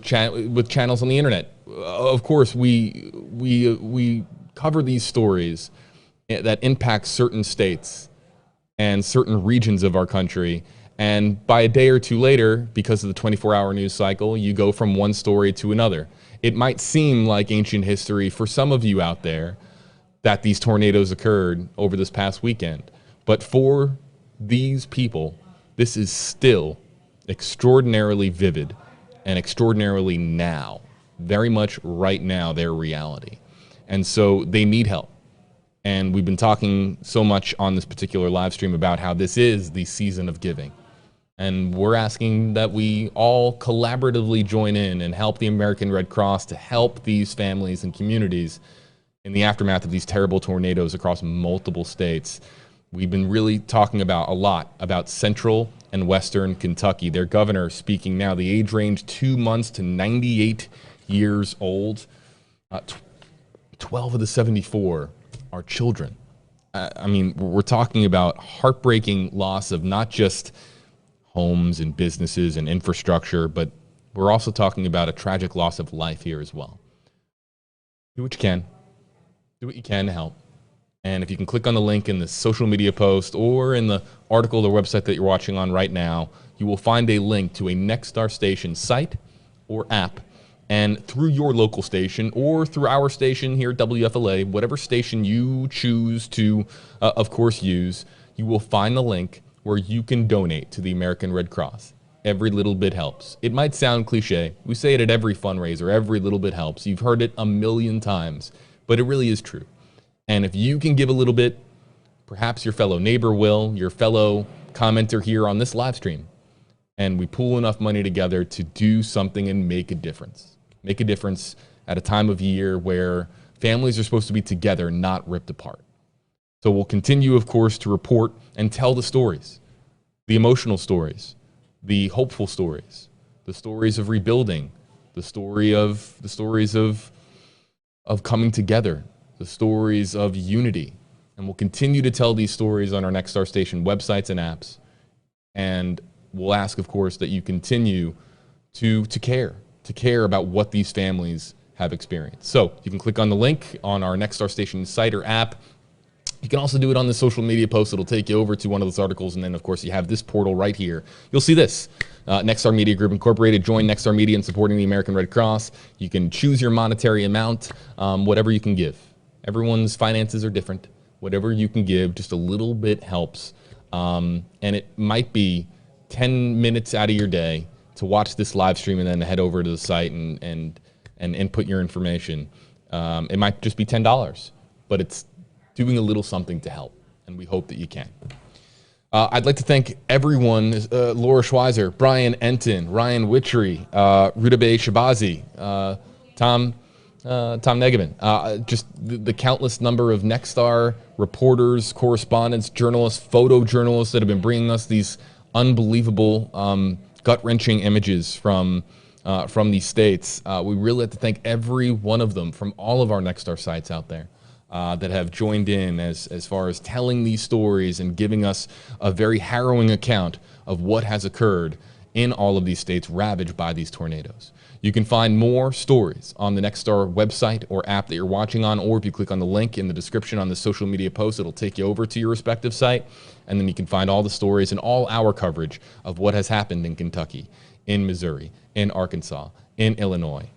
channels on the internet. Of course, we cover these stories that impact certain states and certain regions of our country. And by a day or two later, because of the 24-hour news cycle, you go from one story to another. It might seem like ancient history for some of you out there that these tornadoes occurred over this past weekend. But for these people, this is still extraordinarily vivid and extraordinarily now, very much right now, their reality. And so they need help. And we've been talking so much on this particular live stream about how this is the season of giving. And we're asking that we all collaboratively join in and help the American Red Cross to help these families and communities in the aftermath of these terrible tornadoes across multiple states. We've been really talking a lot about central and western Kentucky. Their governor speaking now, the age range 2 months to 98 years old. 12 of the 74 are children. I mean, we're talking about heartbreaking loss of not just homes and businesses and infrastructure, but we're also talking about a tragic loss of life here as well. Do what you can. Do what you can to help. And if you can click on the link in the social media post or in the article or website that you're watching on right now, you will find a link to a Nexstar station site or app. And through your local station or through our station here at WFLA, whatever station you choose to, of course, use, you will find the link where you can donate to the American Red Cross. Every little bit helps. It might sound cliche. We say it at every fundraiser. Every little bit helps. You've heard it a million times, but it really is true. And if you can give a little bit, perhaps your fellow neighbor will, your fellow commenter here on this live stream, and we pool enough money together to do something and make a difference. Make a difference at a time of year where families are supposed to be together, not ripped apart. So we'll continue, of course, to report and tell the stories, the emotional stories, the hopeful stories, the stories of rebuilding, the stories of coming together, the stories of unity. And we'll continue to tell these stories on our Nexstar station websites and apps. And we'll ask, of course, that you continue to care about what these families have experienced. So you can click on the link on our Nexstar station site or app. You can also do it on the social media post. It'll take you over to one of those articles. And then, of course, you have this portal right here. You'll see this. Nexstar Media Group Incorporated. Join Nexstar Media in supporting the American Red Cross. You can choose your monetary amount, whatever you can give. Everyone's finances are different. Whatever you can give, just a little bit helps. And it might be 10 minutes out of your day to watch this live stream and then head over to the site and input your information. It might just be $10, but it's doing a little something to help, and we hope that you can. I'd like to thank everyone, Laura Schweizer, Brian Entin, Ryan Witchery, Rutabae Shabazi, Tom Negavan, just the countless number of Nexstar reporters, correspondents, journalists, photojournalists that have been bringing us these unbelievable, gut-wrenching images from these states. We really have to thank every one of them from all of our Nexstar sites out there. that have joined in as far as telling these stories and giving us a very harrowing account of what has occurred in all of these states ravaged by these tornadoes. You can find more stories on the Nexstar website or app that you're watching on, or if you click on the link in the description on the social media post, it'll take you over to your respective site, and then you can find all the stories and all our coverage of what has happened in Kentucky, in Missouri, in Arkansas, in Illinois,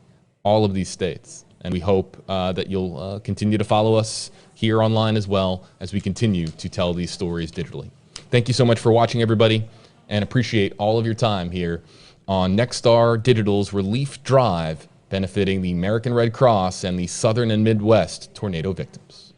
all of these states. And we hope that you'll continue to follow us here online as well as we continue to tell these stories digitally. Thank you so much for watching, everybody, and appreciate all of your time here on Nexstar Digital's Relief Drive, benefiting the American Red Cross and the Southern and Midwest tornado victims.